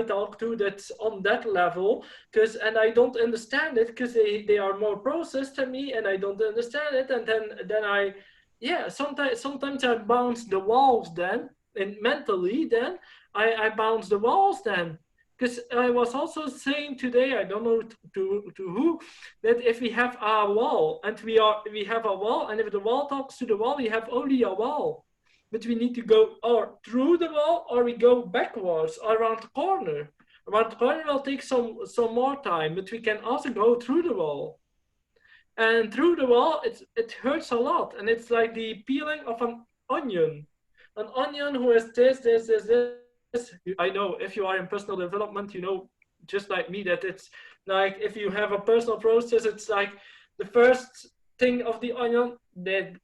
talk to that's on that level, and I don't understand it because they are more processed than me, and I don't understand it, and then I, yeah, sometimes I bounce the walls then, and mentally then I bounce the walls then. Because I was also saying today, I don't know to who, that if we have a wall and we have a wall, and if the wall talks to the wall, we have only a wall. But we need to go or through the wall, or we go backwards or around the corner. Around the corner will take some more time, but we can also go through the wall. And through the wall, it hurts a lot, and it's like the peeling of an onion. An onion who has this. I know if you are in personal development, you know, just like me, that it's like if you have a personal process, it's like the first thing of the onion that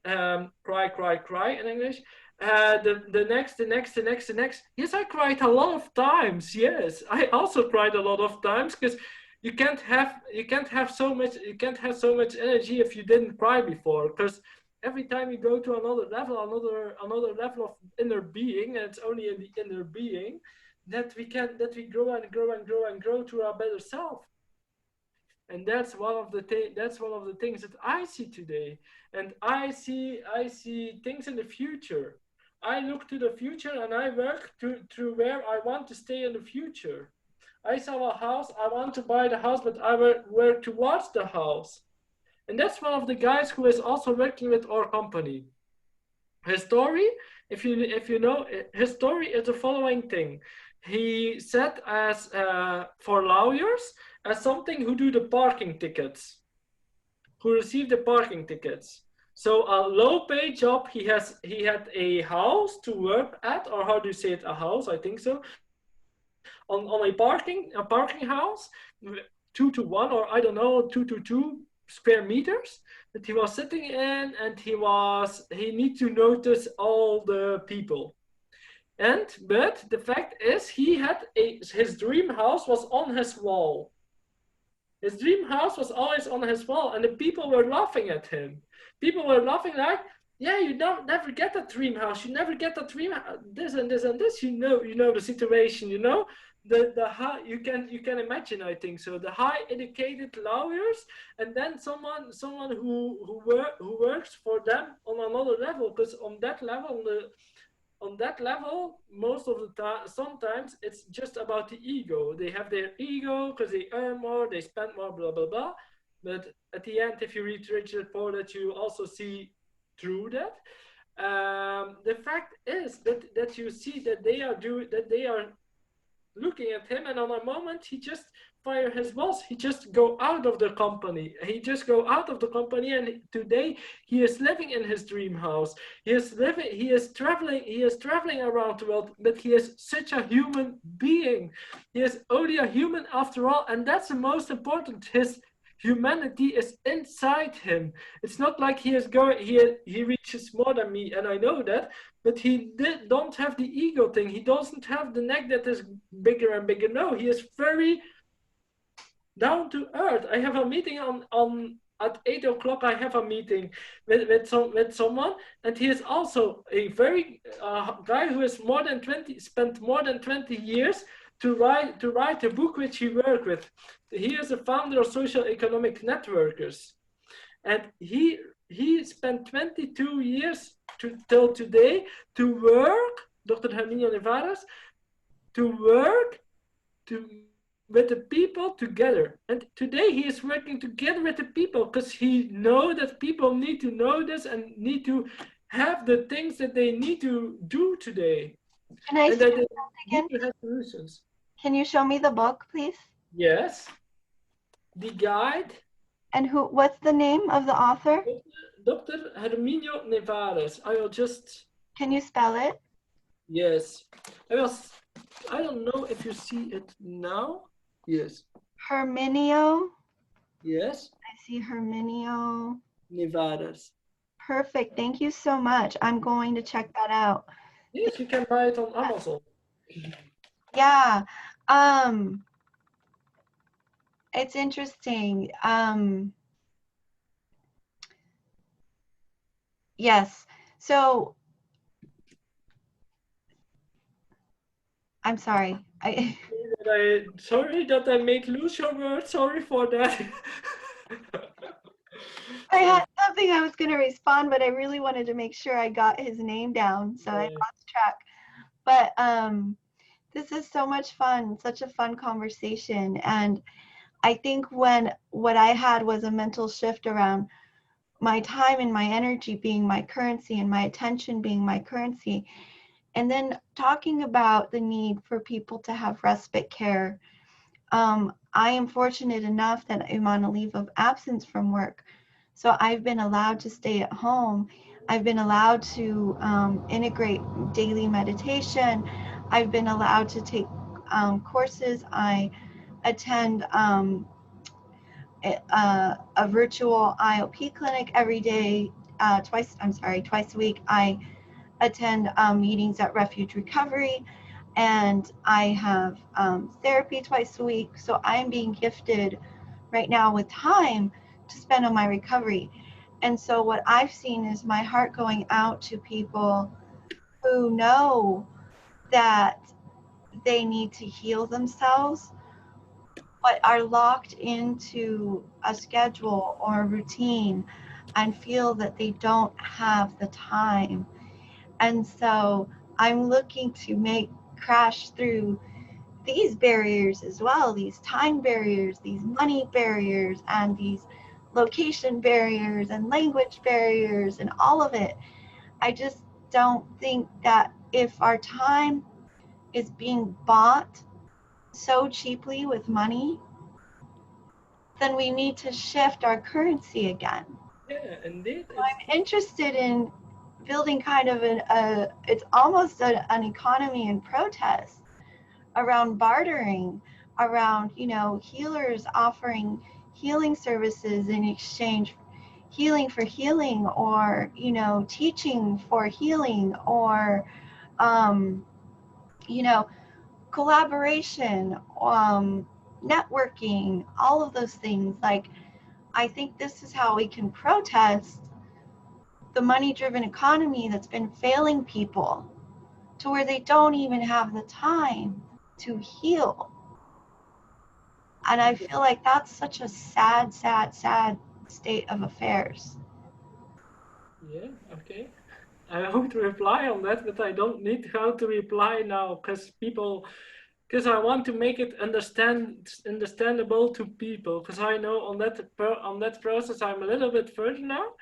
cry in English. The next. Yes, I cried a lot of times. Yes, I also cried a lot of times because you can't have so much energy if you didn't cry before, because every time you go to another level of inner being, and it's only in the inner being that we grow and grow and grow and grow to our better self. And that's one of the things that I see today. And I see things in the future. I look to the future, and I work to where I want to stay in the future. I saw a house, I want to buy the house, but I work towards the house. And that's one of the guys who is also working with our company. His story, if you know, his story is the following thing. He said as for lawyers, as something who do the parking tickets, who receive the parking tickets. So a low paid job. He had a house to work at, or how do you say it? A house, I think so. On a parking house, 2 to 1, or I don't know, 2 to 2 square meters that he was sitting in, and he need to notice all the people. But the fact is, his dream house was on his wall. His dream house was always on his wall, and the people were laughing at him. People were laughing like, "Yeah, you don't never get a dream house. You never get a dream this and this and this. You know the situation. You know the high. You can imagine. I think so. The high educated lawyers, and then someone who works for them on another level, because on that level, most of the time, sometimes it's just about the ego. They have their ego because they earn more, they spend more, blah, blah, blah. But at the end, if you read Richard Poor, that you also see through that. The fact is that you see that they are looking at him, and on a moment he just fire his boss. He just go out of the company. And today he is living in his dream house. He is traveling around the world, but he is such a human being. He is only a human after all, and that's the most important. His humanity is inside him. It's not like he reaches more than me, and I know that, but don't have the ego thing. He doesn't have the neck that is bigger and bigger. No, he is very down to earth. I have a meeting on at 8 o'clock. I have a meeting with someone, and he is also a very guy who has spent more than 20 years to write a book which he worked with. He is a founder of Social Economic Networkers, and he spent 22 years till today to work, Dr. Herminio Nevares, to work with the people together. And today he is working together with the people because he knows that people need to know this and need to have the things that they need to do today. Can I and see that they again? need to have solutions. Can you show me the book, please? Yes. The guide. And what's the name of the author? Dr. Herminio Nevares. I will just... Can you spell it? Yes. I don't know if you see it now. Yes. Herminio. Yes. I see Herminio. Nevares. Perfect. Thank you so much. I'm going to check that out. Yes, you can buy it on Amazon. Yeah. It's interesting. Yes. So I'm sorry. Sorry that I make lose your words. Sorry for that. I So, had something I was going to respond, but I really wanted to make sure I got his name down, so I lost track. But this is so much fun, such a fun conversation. And I think what I had was a mental shift around my time and my energy being my currency and my attention being my currency. And then talking about the need for people to have respite care. I am fortunate enough that I'm on a leave of absence from work. So I've been allowed to stay at home. I've been allowed to integrate daily meditation. I've been allowed to take courses. I attend a virtual IOP clinic every day, twice a week. I attend meetings at Refuge Recovery, and I have therapy twice a week. So I'm being gifted right now with time to spend on my recovery. And so what I've seen is my heart going out to people who know that they need to heal themselves, but are locked into a schedule or a routine and feel that they don't have the time. And so I'm looking to make crash through these barriers as well, these time barriers, these money barriers, and these location barriers and language barriers and all of it. I just don't think that if our time is being bought so cheaply with money, then we need to shift our currency again. yeah, indeed. I'm interested in building kind of it's almost an economy in protest around bartering, around, healers offering healing services in exchange, healing for healing, or, teaching for healing, or, um, you know, collaboration, networking, all of those things. Like, I think this is how we can protest the money driven economy that's been failing people to where they don't even have the time to heal. And I feel like that's such a sad, sad, sad state of affairs. Yeah, okay. I hope to reply on that, but I don't need how to reply now because I want to make it understandable to people. Because I know on that process I'm a little bit further now.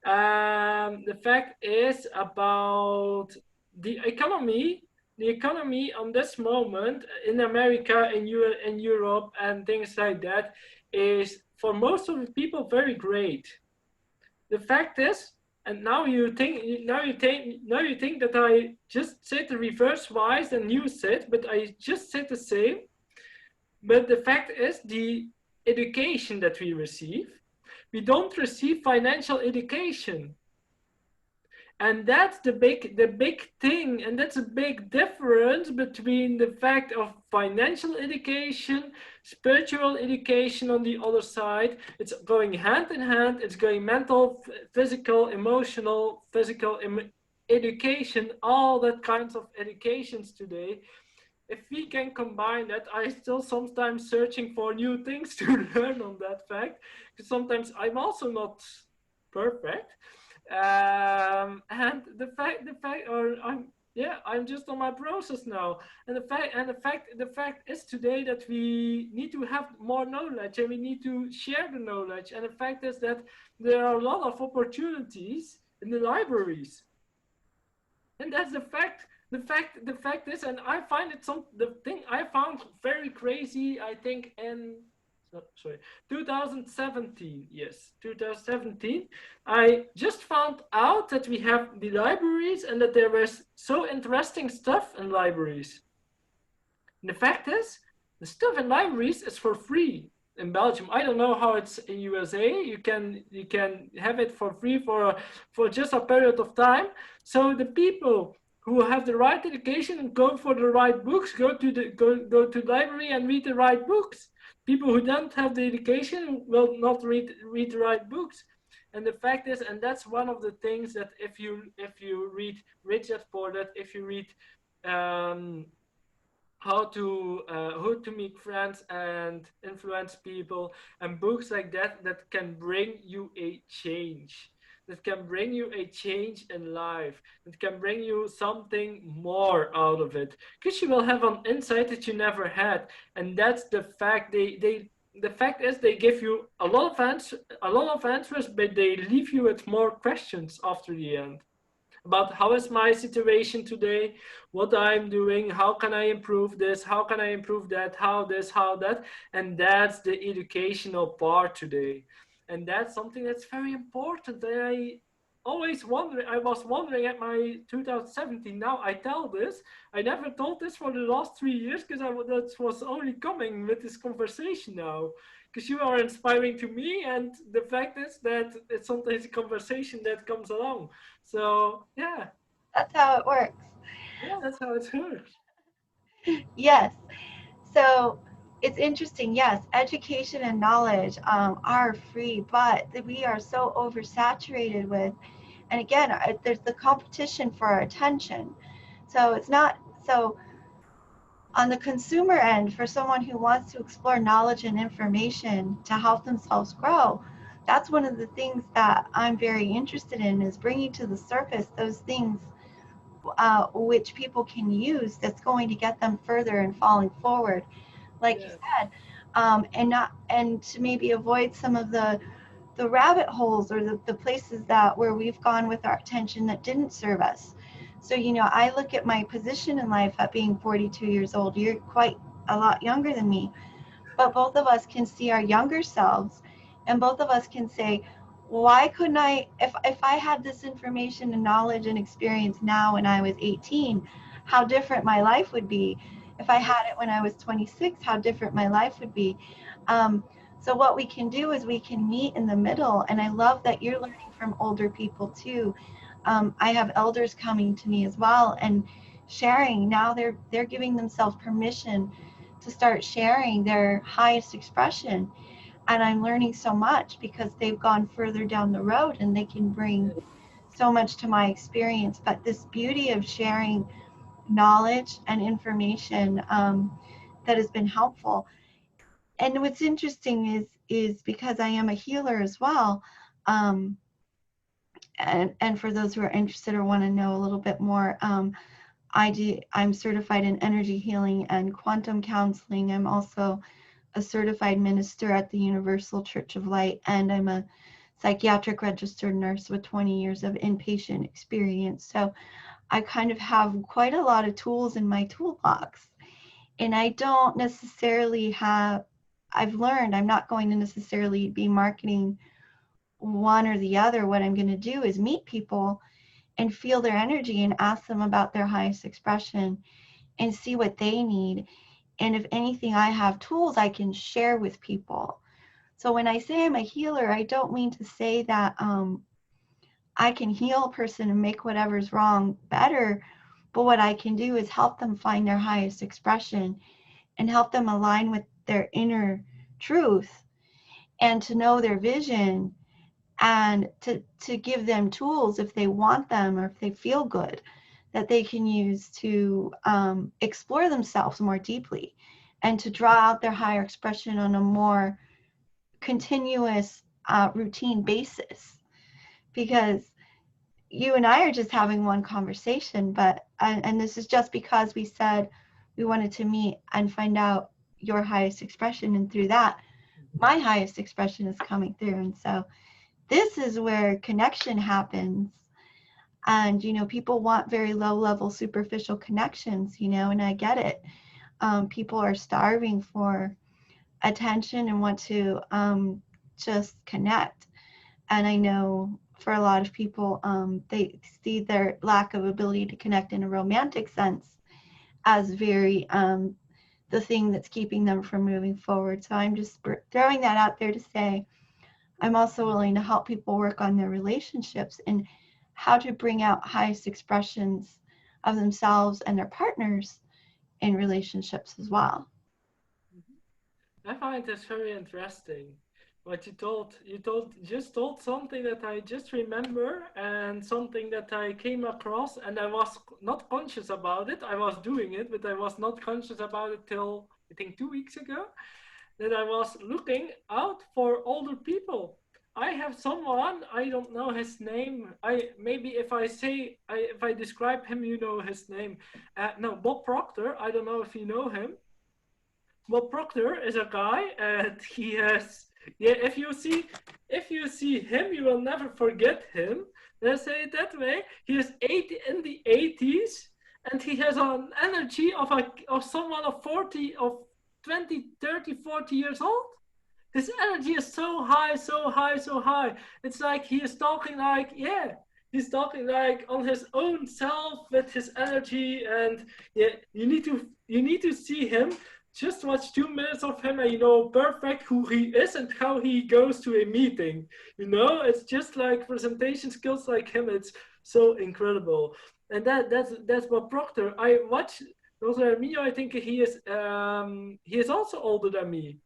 The fact is about the economy. The economy on this moment in America, in Europe, and things like that is for most of the people very great. The fact is, and now you think that I just said the reverse wise than you said, but I just said the same. But the fact is, the education that we don't receive financial education. And that's the big thing, and that's a big difference between the fact of financial education, spiritual education on the other side. It's going hand in hand. It's going mental, physical, emotional, physical education, all that kinds of educations today. If we can combine that, I still sometimes searching for new things to learn on that fact, because sometimes I'm also not perfect. And or I'm just on my process now. And the fact is today that we need to have more knowledge and we need to share the knowledge. And the fact is that there are a lot of opportunities in the libraries, and that's the fact. The fact is, and I find it the thing I found very crazy. I think in sorry 2017, yes, 2017, I just found out that we have the libraries and that there was so interesting stuff in libraries. And the fact is, the stuff in libraries is for free in Belgium. I don't know how it's in USA. You can have it for free for just a period of time. So the people who have the right education and go for the right books, go to the library and read the right books. People who don't have the education will not read the right books. And the fact is, and that's one of the things, that if you read Rich Dad Poor Dad, if you read um, how to make friends and influence people, and books like that, that can bring you a change, that can bring you a change in life, that can bring you something more out of it, because you will have an insight that you never had. And that's the fact. The fact is, they give you a lot of answers, but they leave you with more questions after the end, about how is my situation today, what I'm doing, how can I improve this, how can I improve that, how this, how that. And that's the educational part today. And that's something that's very important. And I was wondering at my 2017, now I tell this, I never told this for the last 3 years, because that was only coming with this conversation now, because you are inspiring to me, and the fact is that it's sometimes a conversation that comes along. So yeah, That's how it works. yeah, that's how it works. Yes. So it's interesting. Yes, education and knowledge are free, but we are so oversaturated with, and again, there's the competition for our attention. So it's not so on the consumer end, for someone who wants to explore knowledge and information to help themselves grow. That's one of the things that I'm very interested in, is bringing to the surface those things which people can use, that's going to get them further and falling forward, like you Yes, said, and to maybe avoid some of the rabbit holes, or the places that where we've gone with our attention that didn't serve us. So I look at my position in life at being 42 years old. You're quite a lot younger than me, but both of us can see our younger selves, and both of us can say, why couldn't I, if I had this information and knowledge and experience now when I was 18, how different my life would be. If I had it when I was 26, how different my life would be. um, so what we can do is we can meet in the middle, and I love that you're learning from older people too. I have elders coming to me as well and sharing. Now they're giving themselves permission to start sharing their highest expression. And I'm learning so much because they've gone further down the road and they can bring so much to my experience. But this beauty of sharing knowledge and information that has been helpful. And what's interesting is because I am a healer as well. Um, and for those who are interested or want to know a little bit more, I'm certified in energy healing and quantum counseling. I'm also a certified minister at the Universal Church of Light, and I'm a psychiatric registered nurse with 20 years of inpatient experience. So I kind of have quite a lot of tools in my toolbox. And I don't necessarily I've learned I'm not going to necessarily be marketing one or the other. What I'm going to do is meet people and feel their energy and ask them about their highest expression and see what they need. And if anything, I have tools I can share with people. So when I say I'm a healer, I don't mean to say that I can heal a person and make whatever's wrong better. But what I can do is help them find their highest expression and help them align with their inner truth, and to know their vision, and to give them tools if they want them or if they feel good, that they can use to explore themselves more deeply and to draw out their higher expression on a more continuous routine basis. Because you and I are just having one conversation, but and this is just because we said we wanted to meet and find out your highest expression, and through that my highest expression is coming through. And so this is where connection happens. And people want very low level superficial connections, and I get it. People are starving for attention and want to just connect. And I know for a lot of people, they see their lack of ability to connect in a romantic sense as very the thing that's keeping them from moving forward. So I'm just throwing that out there to say I'm also willing to help people work on their relationships and how to bring out highest expressions of themselves and their partners in relationships as well. I find this very interesting. What just told something that I just remember and something that I came across, and I was not conscious about it. I was doing it, but I was not conscious about it till I think 2 weeks ago. That I was looking out for older people. I have someone, I don't know his name. I maybe if I describe him, you know his name. No, Bob Proctor. I don't know if you know him. Bob Proctor is a guy, and he has, yeah. If you see him, you will never forget him. Let's say it that way. He is 80 in the 80s, and he has an energy of someone of 40, of 20, 30, 40 years old. His energy is so high, so high, so high. It's like he is talking like, yeah, he's talking like on his own self with his energy. And yeah, you need to see him. Just watch 2 minutes of him, and you know perfect who he is and how he goes to a meeting. You know, it's just like presentation skills like him. It's so incredible. And that's what Proctor. I watch also Mio. I think he is also older than me.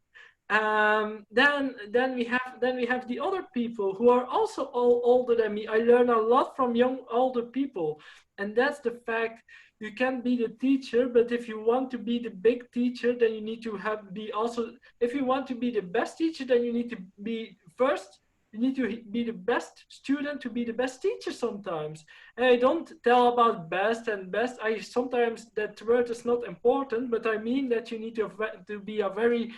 Then we have the other people who are also all older than me. I learn a lot from young older people, and that's the fact. You can be the teacher, but if you want to be the big teacher, then you need to be also. If you want to be the best teacher, then you need to be first. You need to be the best student to be the best teacher sometimes. And I don't tell about best and best. I sometimes that word is not important, but I mean that you need to be a very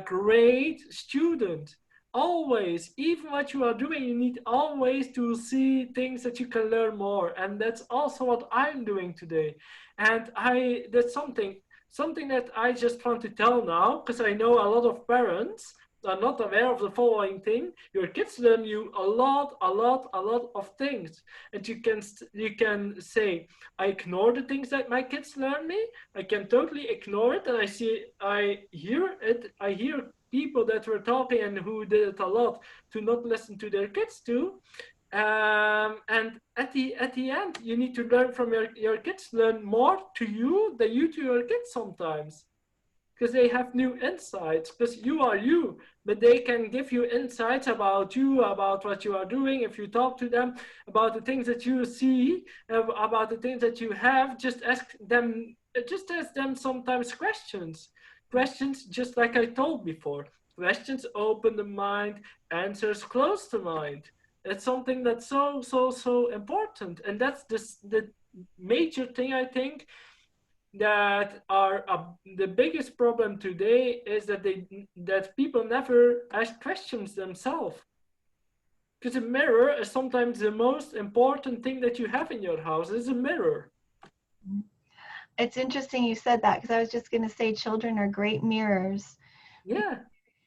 great student. Always, even what you are doing, you need always to see things that you can learn more. And that's also what I'm doing today. And that's something that I just want to tell now, because I know a lot of parents are not aware of the following thing. Your kids learn you a lot of things. And you can say, I ignore the things that my kids learn me. I can totally ignore it, and I hear it. I hear people that were talking and who did it a lot to not listen to their kids too. And at the end, you need to learn from your kids. Learn more to you than you to your kids sometimes, because they have new insights. Because you are you, but they can give you insights about you, about what you are doing. If you talk to them about the things that you see, about the things that you have, just ask them sometimes questions, just like I told before. Questions open the mind, answers close the mind. It's something that's so important, and that's the major thing, I think, that are the biggest problem today, is that people never ask questions themselves. Because a mirror is sometimes the most important thing that you have in your house, is a mirror. It's interesting you said that, because I was just going to say children are great mirrors. Yeah.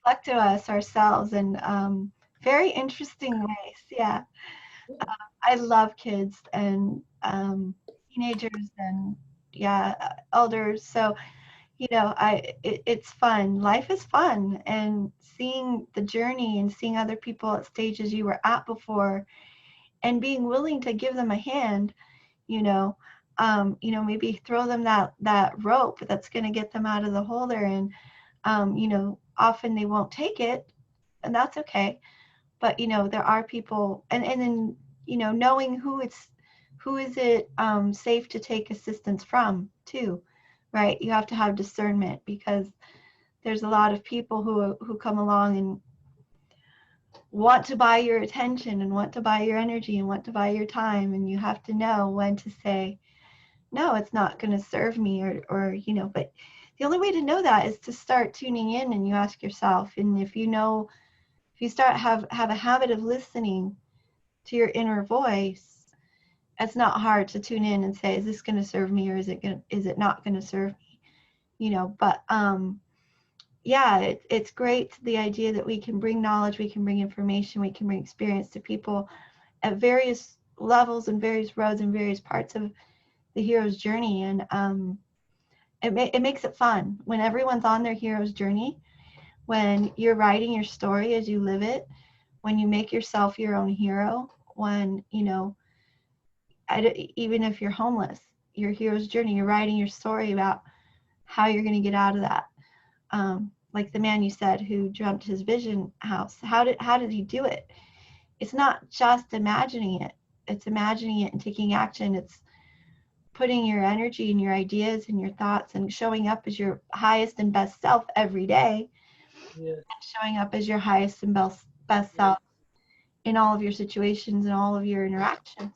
Reflect to us ourselves in very interesting ways. Yeah. I love kids and teenagers and elders. So, it's fun. Life is fun, and seeing the journey and seeing other people at stages you were at before, and being willing to give them a hand, maybe throw them that rope that's going to get them out of the hole they're in. Often they won't take it, and that's okay. But there are people, and then knowing who is it safe to take assistance from too, right? You have to have discernment, because there's a lot of people who come along and want to buy your attention and want to buy your energy and want to buy your time, and you have to know when to say no, it's not going to serve me, or but the only way to know that is to start tuning in, and you ask yourself, and if you start have a habit of listening to your inner voice, it's not hard to tune in and say, is this going to serve me, or is it not going to serve me? But it's great, the idea that we can bring knowledge, we can bring information, we can bring experience to people at various levels and various roads and various parts of the hero's journey. And it makes it fun when everyone's on their hero's journey, when you're writing your story as you live it, when you make yourself your own hero, when even if you're homeless, your hero's journey. You're writing your story about how you're going to get out of that. Like the man you said who dreamt his vision house. How did he do it? It's not just imagining it. It's imagining it and taking action. It's putting your energy and your ideas and your thoughts and showing up as your highest and best self every day, Yes. and showing up as your highest and best self Yes. in all of your situations and all of your interactions,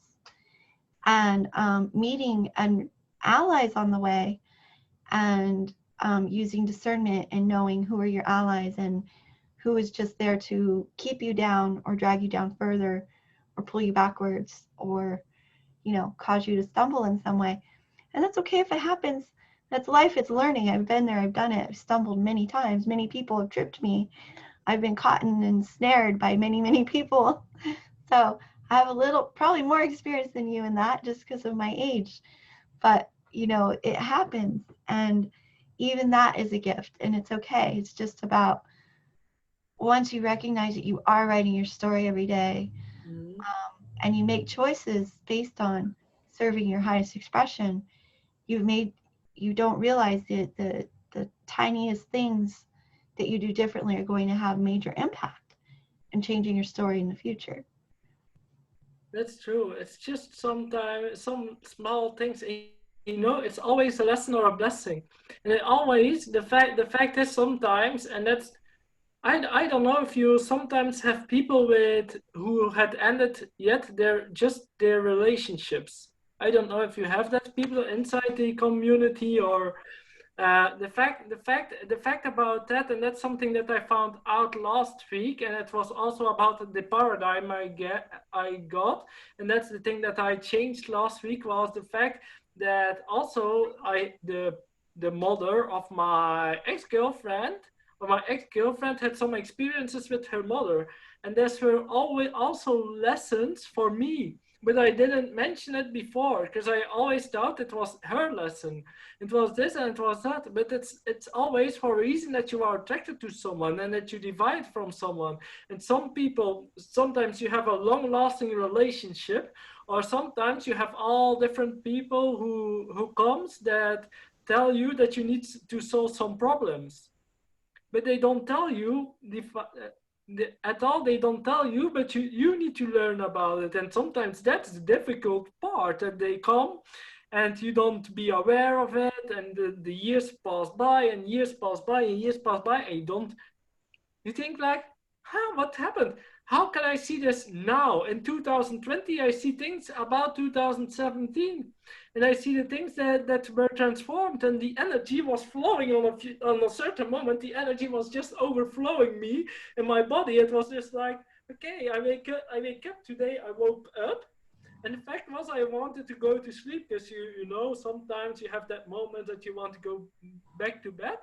and meeting and allies on the way, and using discernment and knowing who are your allies and who is just there to keep you down or drag you down further or pull you backwards or cause you to stumble in some way. And that's okay if it happens. That's life. It's learning. I've been there. I've done it. I've stumbled many times. Many people have tripped me. I've been caught and snared by many, many people. So I have a little, probably more experience than you in that just because of my age. But, it happens. And even that is a gift, and it's okay. It's just about once you recognize that you are writing your story every day, Mm-hmm. and you make choices based on serving your highest expression, you've made, you don't realize that the tiniest things that you do differently are going to have major impact in changing your story in the future. That's true. It's just sometimes some small things, it's always a lesson or a blessing. And it always the fact is sometimes, and that's I don't know if you sometimes have people with who had ended yet their relationships. I don't know if you have that people inside the community or the fact about that, and that's something that I found out last week, and it was also about the paradigm I got, and that's the thing that I changed last week was the fact that also the mother of my ex-girlfriend had some experiences with her mother, and there's were always also lessons for me, but I didn't mention it before because I always thought it was her lesson. It was this and it was that, but it's always for a reason that you are attracted to someone and that you divide from someone. And some people, sometimes you have a long lasting relationship, or sometimes you have all different people who comes that tell you that you need to solve some problems, but they don't tell you at all. They don't tell you, but you need to learn about it. And sometimes that's the difficult part, that they come and you don't be aware of it, and the years pass by and years pass by and years pass by, and you think like, huh, what happened? How can I see this now? In 2020, I see things about 2017. And I see the things that were transformed, and the energy was flowing on a certain moment. The energy was just overflowing me in my body. It was just like, okay, I wake up today, I woke up. And the fact was, I wanted to go to sleep because sometimes you have that moment that you want to go back to bed.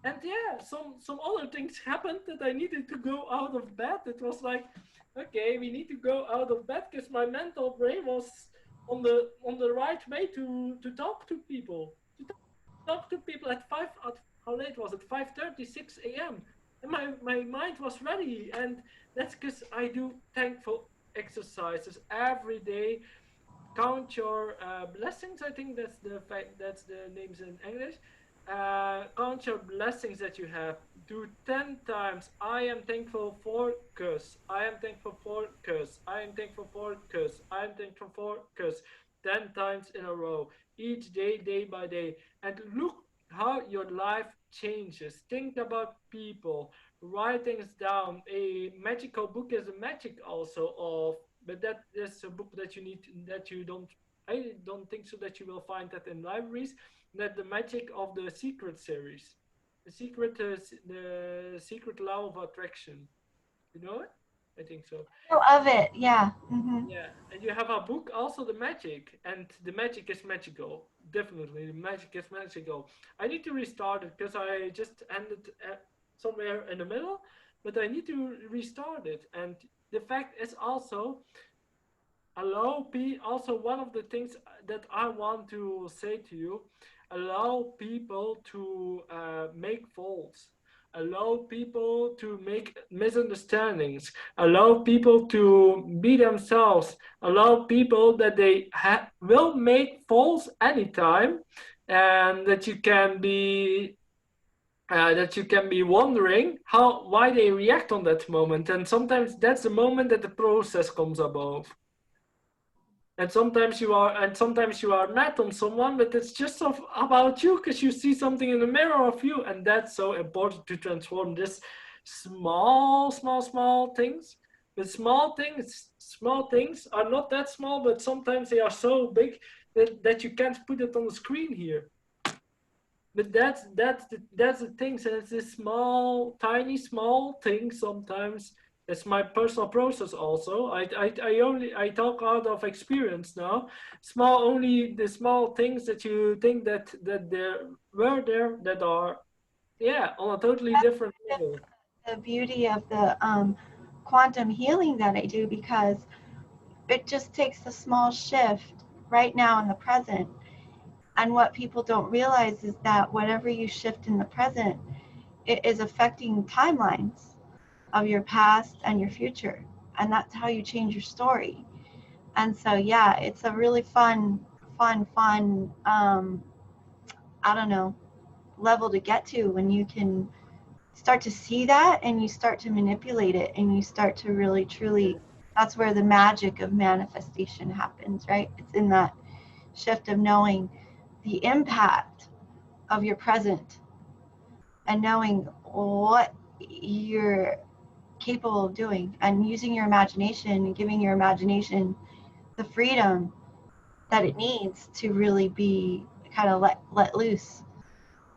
And yeah, some other things happened that I needed to go out of bed. It was like, okay, we need to go out of bed because my mental brain was on the right way to talk to people, at how late was it? 5:36 a.m. And my mind was ready, and that's because I do thankful exercises every day. Count your blessings. I think that's the names in English. Count your blessings that you have. Do 10 times. I am thankful for curse. I am thankful for curse. I am thankful for curse. I am thankful for curse. 10 times in a row. Each day, day by day. And look how your life changes. Think about people. Write things down. A magical book is a magic also of, but that is a book that you need, that you don't, I don't think so that you will find that in libraries. That the magic of the Secret series, the secret law of attraction. You know it? I think so. I know of it, yeah. Yeah, and you have a book also, the magic, and the magic is magical. Definitely, the magic is magical. I need to restart it because I just ended somewhere in the middle, but I need to restart it. And the fact is also, also one of the things that I want to say to you, allow people to make faults, allow people to make misunderstandings, allow people to be themselves, allow people that they will make falls anytime, and that you can be wondering why they react on that moment. And sometimes that's the moment that the process comes above. And sometimes you are mad on someone, but it's just about you because you see something in the mirror of you. And that's so important to transform this small things. But small things are not that small, but sometimes they are so big that you can't put it on the screen here. But that's the thing. So it's this tiny small thing sometimes. It's my personal process also. I talk out of experience now. Only the small things that you think that there were there that are, yeah, on a totally different level. The beauty of the quantum healing that I do, because it just takes a small shift right now in the present. And what people don't realize is that whatever you shift in the present, it is affecting timelines of your past and your future. And that's how you change your story. And so, yeah, it's a really fun, I don't know, level to get to when you can start to see that and you start to manipulate it and you start to really, truly, that's where the magic of manifestation happens, right? It's in that shift of knowing the impact of your present and knowing what you're capable of doing and using your imagination and giving your imagination the freedom that it needs to really be kind of let loose.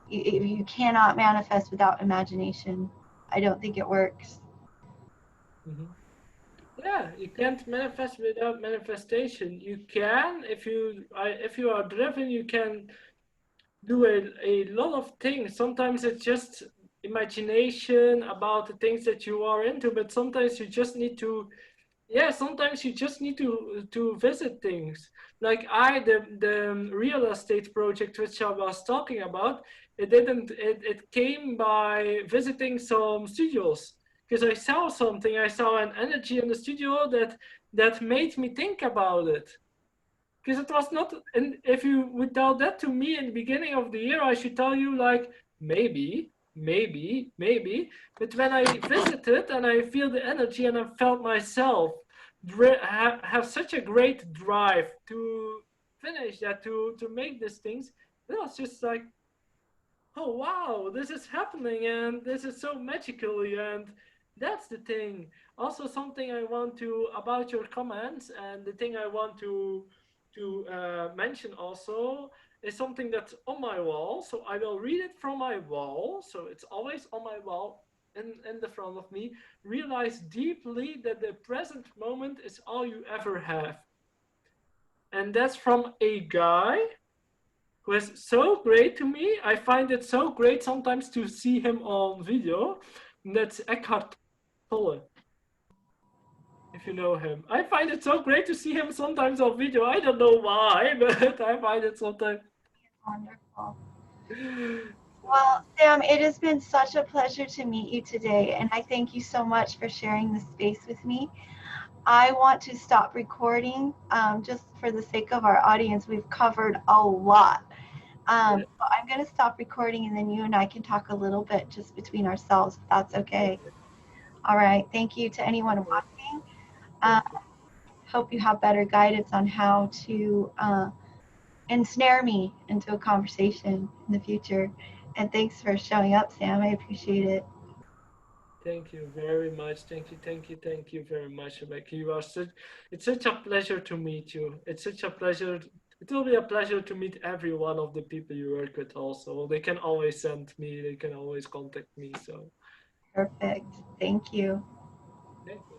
You cannot manifest without imagination. I don't think it works. Mm-hmm. Yeah, you can't manifest without manifestation. You can, if you are driven, you can do a lot of things. Sometimes it's just imagination about the things that you are into, but sometimes you just need to, yeah, sometimes you just need to visit things. Like the real estate project which I was talking about, it came by visiting some studios because I saw an energy in the studio that made me think about it, because it was not. And if you would tell that to me in the beginning of the year, I should tell you like maybe. But when I visited and I feel the energy and I felt myself have such a great drive to finish that, to make these things, it was just like, oh wow, this is happening and this is so magically. And that's the thing. Also, something I want to about your comments, and the thing I want to mention also is something that's on my wall. So I will read it from my wall, so it's always on my wall in the front of me. Realize deeply that the present moment is all you ever have. And that's from a guy who is so great to me. I find it so great sometimes to see him on video. And that's Eckhart Tolle, if you know him. I find it so great to see him sometimes on video. I don't know why, but I find it sometimes. Wonderful. Well, Sam, it has been such a pleasure to meet you today, and I thank you so much for sharing this space with me. I want to stop recording just for the sake of our audience. We've covered a lot. Yeah, So I'm going to stop recording, and then you and I can talk a little bit just between ourselves, if that's okay. okay. All right. Thank you to anyone Okay. watching. Uh, Thank you. hope you have better guidance on how to ensnare me into a conversation in the future. And thanks for showing up, Sam. I appreciate it. Thank you very much. Thank you very much, Rebecca. You are such. It's such a pleasure to meet you. It's such a pleasure. It will be a pleasure to meet every one of the people you work with. Also, they can always send me. They can always contact me. So, Perfect. Thank you. thank you.